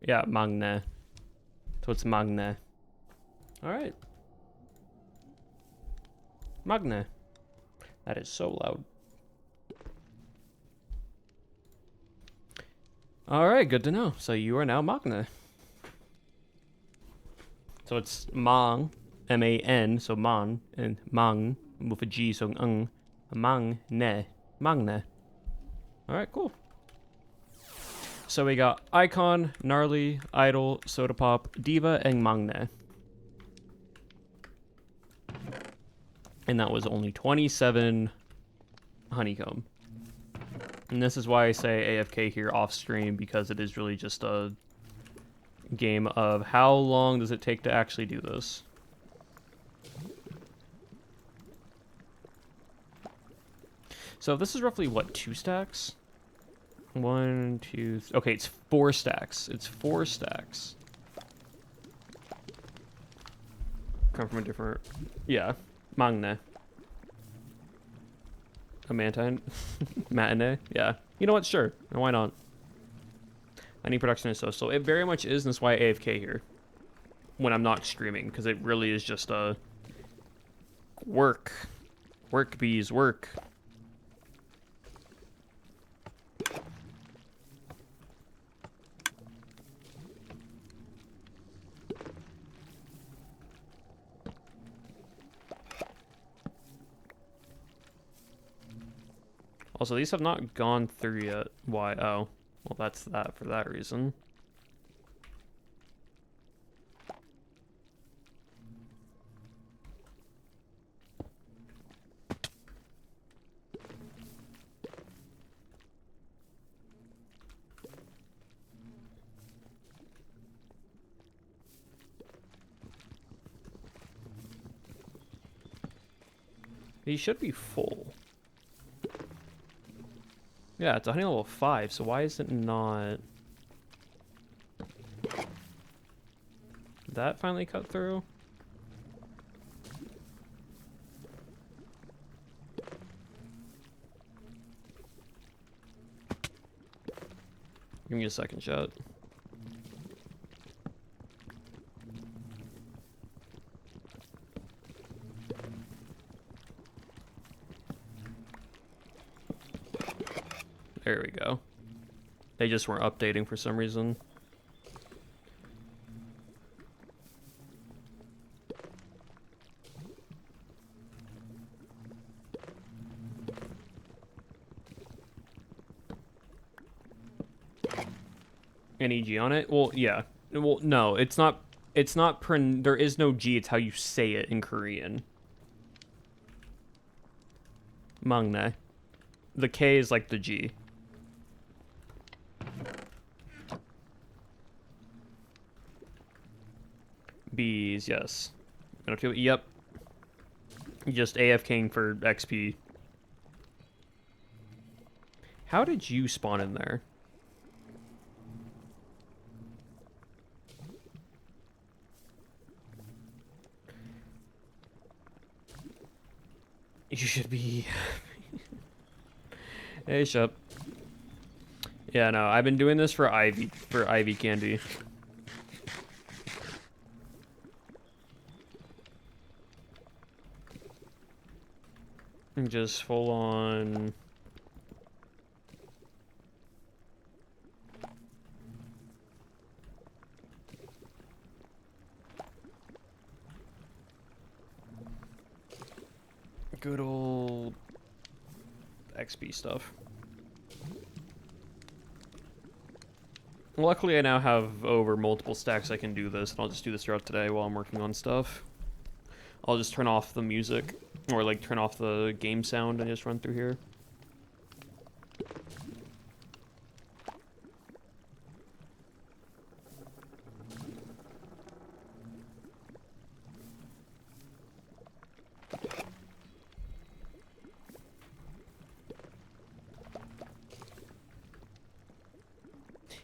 Yeah, Magne. So it's Magne. Alright. Magne. That is so loud. Alright, good to know. So you are now Magne. So it's Mang, M-A-N, so Man, and Mang, with a G, so Mangne. Magne. Alright, cool. So we got Icon, Gnarly, Idol, Soda Pop, Diva, and Magne. And that was only 27 Honeycomb. And this is why I say AFK here off stream, because it is really just a game of how long does it take to actually do this. So this is roughly, what, 2 stacks? 1, 2, okay, it's 4 stacks. It's 4 stacks. Come from a different, yeah, Magne. A matinee? Matinee? Yeah. You know what? Sure. Why not? I need production is so it very much is, and that's why I AFK here. When I'm not streaming, because it really is just work. Work, bees, work. Also, these have not gone through yet. Why? Oh. Well, that's that for that reason. He should be full. Yeah, it's a honey level 5, so why is it not... That finally cut through? Give me a second shot. There we go. They just weren't updating for some reason. Any G on it? Well, yeah. Well, no, it's not there is no G, it's how you say it in Korean. Mangne. The K is like the G. Bees, yes. Yep. Just AFKing for XP. How did you spawn in there? You should be... Hey, Shep. Yeah, no, I've been doing this for Ivy candy. Just full on... Good old XP stuff. Luckily, I now have over multiple stacks I can do this, and I'll just do this throughout today while I'm working on stuff. I'll just turn off the music, or like turn off the game sound and just run through here.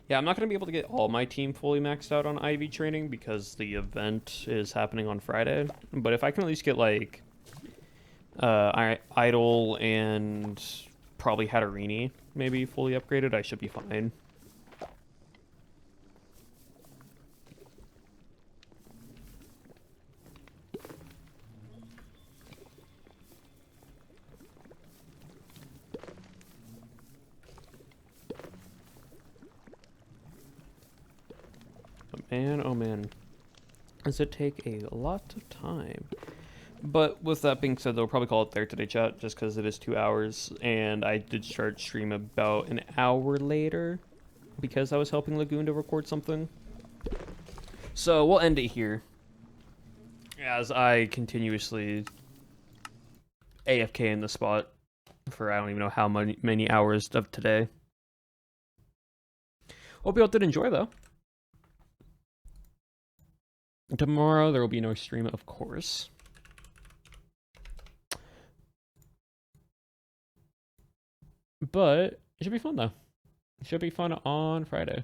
Yeah, I'm not going to be able to get all my team fully maxed out on Ivy training because the event is happening on Friday. But if I can at least get, like, Idol and probably Hatterini maybe fully upgraded, I should be fine. Man, oh man, does it take a lot of time? But with that being said, they'll probably call it there today, chat, just because it is 2 hours, and I did start stream about an hour later because I was helping Lagoon to record something. So we'll end it here as I continuously AFK in the spot for I don't even know how many hours of today. Hope you all did enjoy, though. Tomorrow there will be no stream, of course. But it should be fun, though. Should be fun on Friday.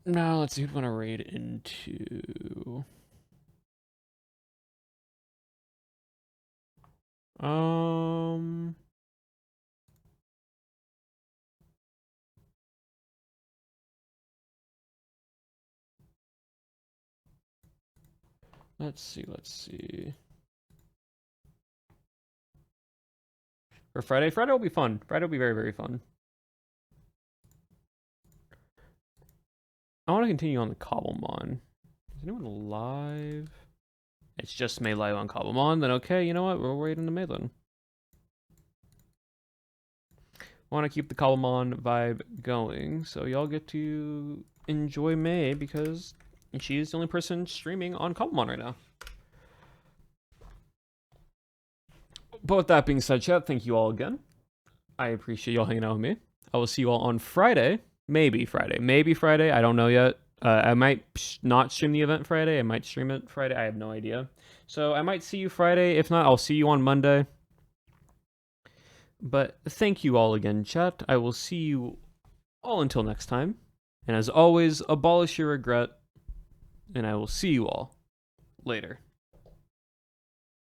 Now let's see who'd want to raid into. Let's see. For Friday will be fun. Friday will be very, very fun. I want to continue on the Cobblemon. Is anyone live? It's just May live on Cobblemon. Then okay, you know what? We'll raid into May then. I want to keep the Cobblemon vibe going, so y'all get to enjoy May because she's the only person streaming on Cobblemon right now. But with that being said, chat, thank you all again. I appreciate y'all hanging out with me. I will see you all on Friday. Maybe Friday. I don't know yet. I might not stream the event Friday. I might stream it Friday. I have no idea. So I might see you Friday. If not, I'll see you on Monday. But thank you all again, chat. I will see you all until next time. And as always, abolish your regret. And I will see you all later.